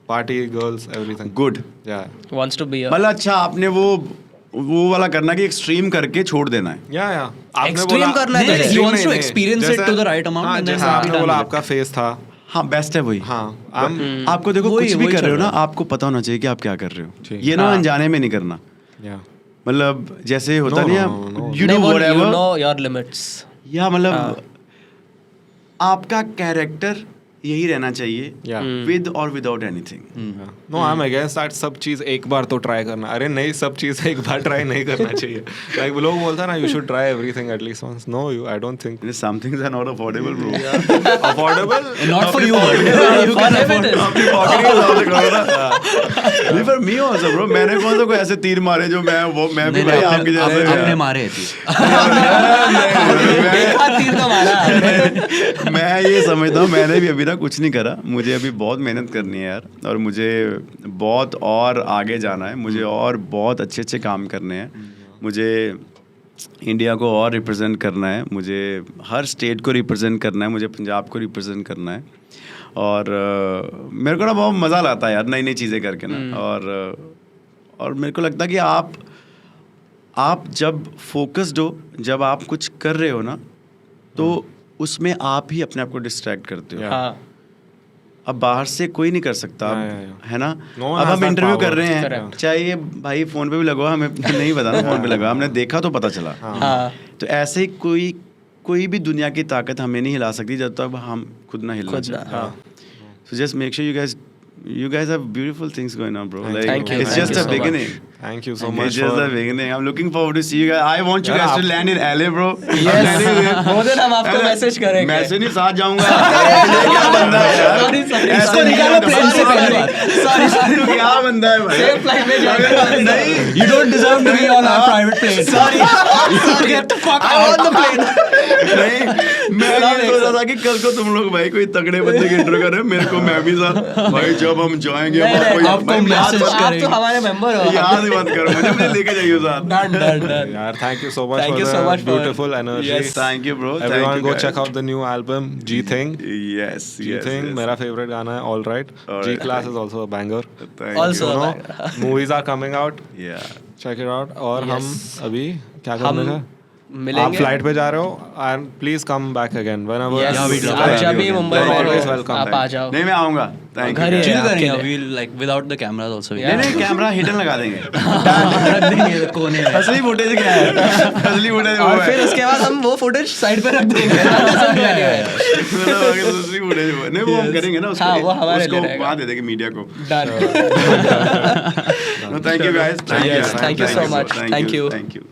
Party, girls, everything. गुड. या Wants to be a. मतलब अच्छा आपने वो वाला करना कि एक्सट्रीम करके छोड़ देना है. या आपने Extreme बोला करना है नहीं, तुझे. he wants to experience it to the right amount हाँ, and then जैसे be आपने done बोला with it. आपका फेस था. हाँ बेस्ट है वही. हाँ, आपको देखो वही- कुछ भी वही कर रहे हो चल ना, रहा है. आपको पता होना चाहिए कि आप क्या कर रहे हो. ठीक. ये ना हाँ. अनजाने में नहीं करना. या मतलब जैसे होता No, नहीं no, no. है, यू डू नहीं, वो you whatever, know your limits. या मतलब आपका कैरेक्टर यही रहना चाहिए, या विद और without anything. No I am against that. सब चीज एक बार तो ट्राई करना. अरे नहीं, सब चीज एक बार ट्राई नहीं करना चाहिए. लाइक लोग बोलते हैं ना, you should try everything at least once. No, you, I don't think some things are not affordable bro. Affordable. Not for you, but you can For him afford it is. अपनी pocket के हिसाब से करो ना. नहीं, पर me also bro, मैंने कौन सा कोई ऐसे तीर मारे जो मैं भी भाई आपकी जैसे आपने मारे थी. एक हाथ तीर तो मारा. मैं ये समझता हूँ मैंने भी अभी तक कुछ नहीं करा. मुझे अभी बहुत मेहनत करनी है यार, और मुझे बहुत और आगे जाना है, मुझे और बहुत अच्छे अच्छे काम करने हैं, मुझे इंडिया को और रिप्रेजेंट करना है, मुझे हर स्टेट को रिप्रेजेंट करना है, मुझे पंजाब को रिप्रेजेंट करना है. और मेरे को ना बहुत मज़ा आता है यार नई नई चीज़ें करके ना. और मेरे को लगता है कि आप जब फोकस्ड हो, जब आप कुछ कर रहे हो ना, तो उसमें आप ही अपने आप को डिस्ट्रैक्ट करते हो. हाँ. अब बाहर से कोई नहीं कर सकता. है ना. No one अब has हम that इंटरव्यू power. कर रहे हैं, Correct. चाहे ये भाई फोन पे भी लगा, हमें नहीं पता ना फोन पे लगा, हमने देखा तो पता चला. हाँ. तो ऐसे ही कोई भी दुनिया की ताकत हमें नहीं हिला सकती जब तक हम खुद ना हिलना खुद ना, चाहिए. हाँ. So just make sure you guys have beautiful things going on, bro. Like, Thank you. It's Thank just you a so beginning. Thank you so It's much just for the beginning. I'm looking forward to see you guys. I want you यार, guys to आप- land in LA, bro. Yes. वो दिन हम आपको message करेंगे. Message नहीं, साथ जाऊंगा. क्या बंदा है यार. Sorry, sorry. ऐसे इसको नहीं निकालो होता. plane से Sorry, पहली बार. sorry, sorry. तू क्या बंदा है भाई. Same flight में जाएगा. नहीं. You don't deserve to be on our private plane. Sorry. Get the fuck out of the plane. नहीं, मैं ये सोच रहा था कि कल को तुम लोग भाई कोई तगड़े बंदे की इंट्रो कर रहे हो, मेरे को मैं भी साथ. भाई जब हम जाएंगे नहीं, नहीं, आपको भाई, मैसेज याद- आप तो हमारे मेंबर हो. याद ही मत करो मुझे लेके जाइए साथ. Done. यार. Thank you so much Thank for you the so much for- beautiful energy. Yes. Thank you, bro. Everyone Thank you, go guys. check out the new album G Thing. Yes, G yes, Thing yes. मेरा favorite गाना है. All right. All G right. Class is also a banger. Thank Also- you. You know, movies are coming out. Yeah. Check it out. और Yes. हम अभी क्या हम करने का? मिलेंगे फ्लाइट पे जा रहे हो and please come back again whenever Yes, we'd love आप to have जब you भी again. मुंबई You're में always हो, welcome. आप आ जाओ नहीं मैं आऊंगा थैंक घर यू ही चिल है करेंगे आपके लिए। we'll like without the cameras also नहीं नहीं कैमरा हिडन लगा देंगे रख देंगे कोने में असली फुटेज क्या है असली फुटेज वो और है फिर उसके बाद हम वो फुटेज साइड पे रख देंगे मतलब अगर दूसरी फुटेज वो है नहीं वो हम करेंगे ना हाँ, वो हमारे उसको लिए रहेगा। वहाँ दे देंगे मीडिया को done thank you guys Yes, thank you so much. Thank you. Thank you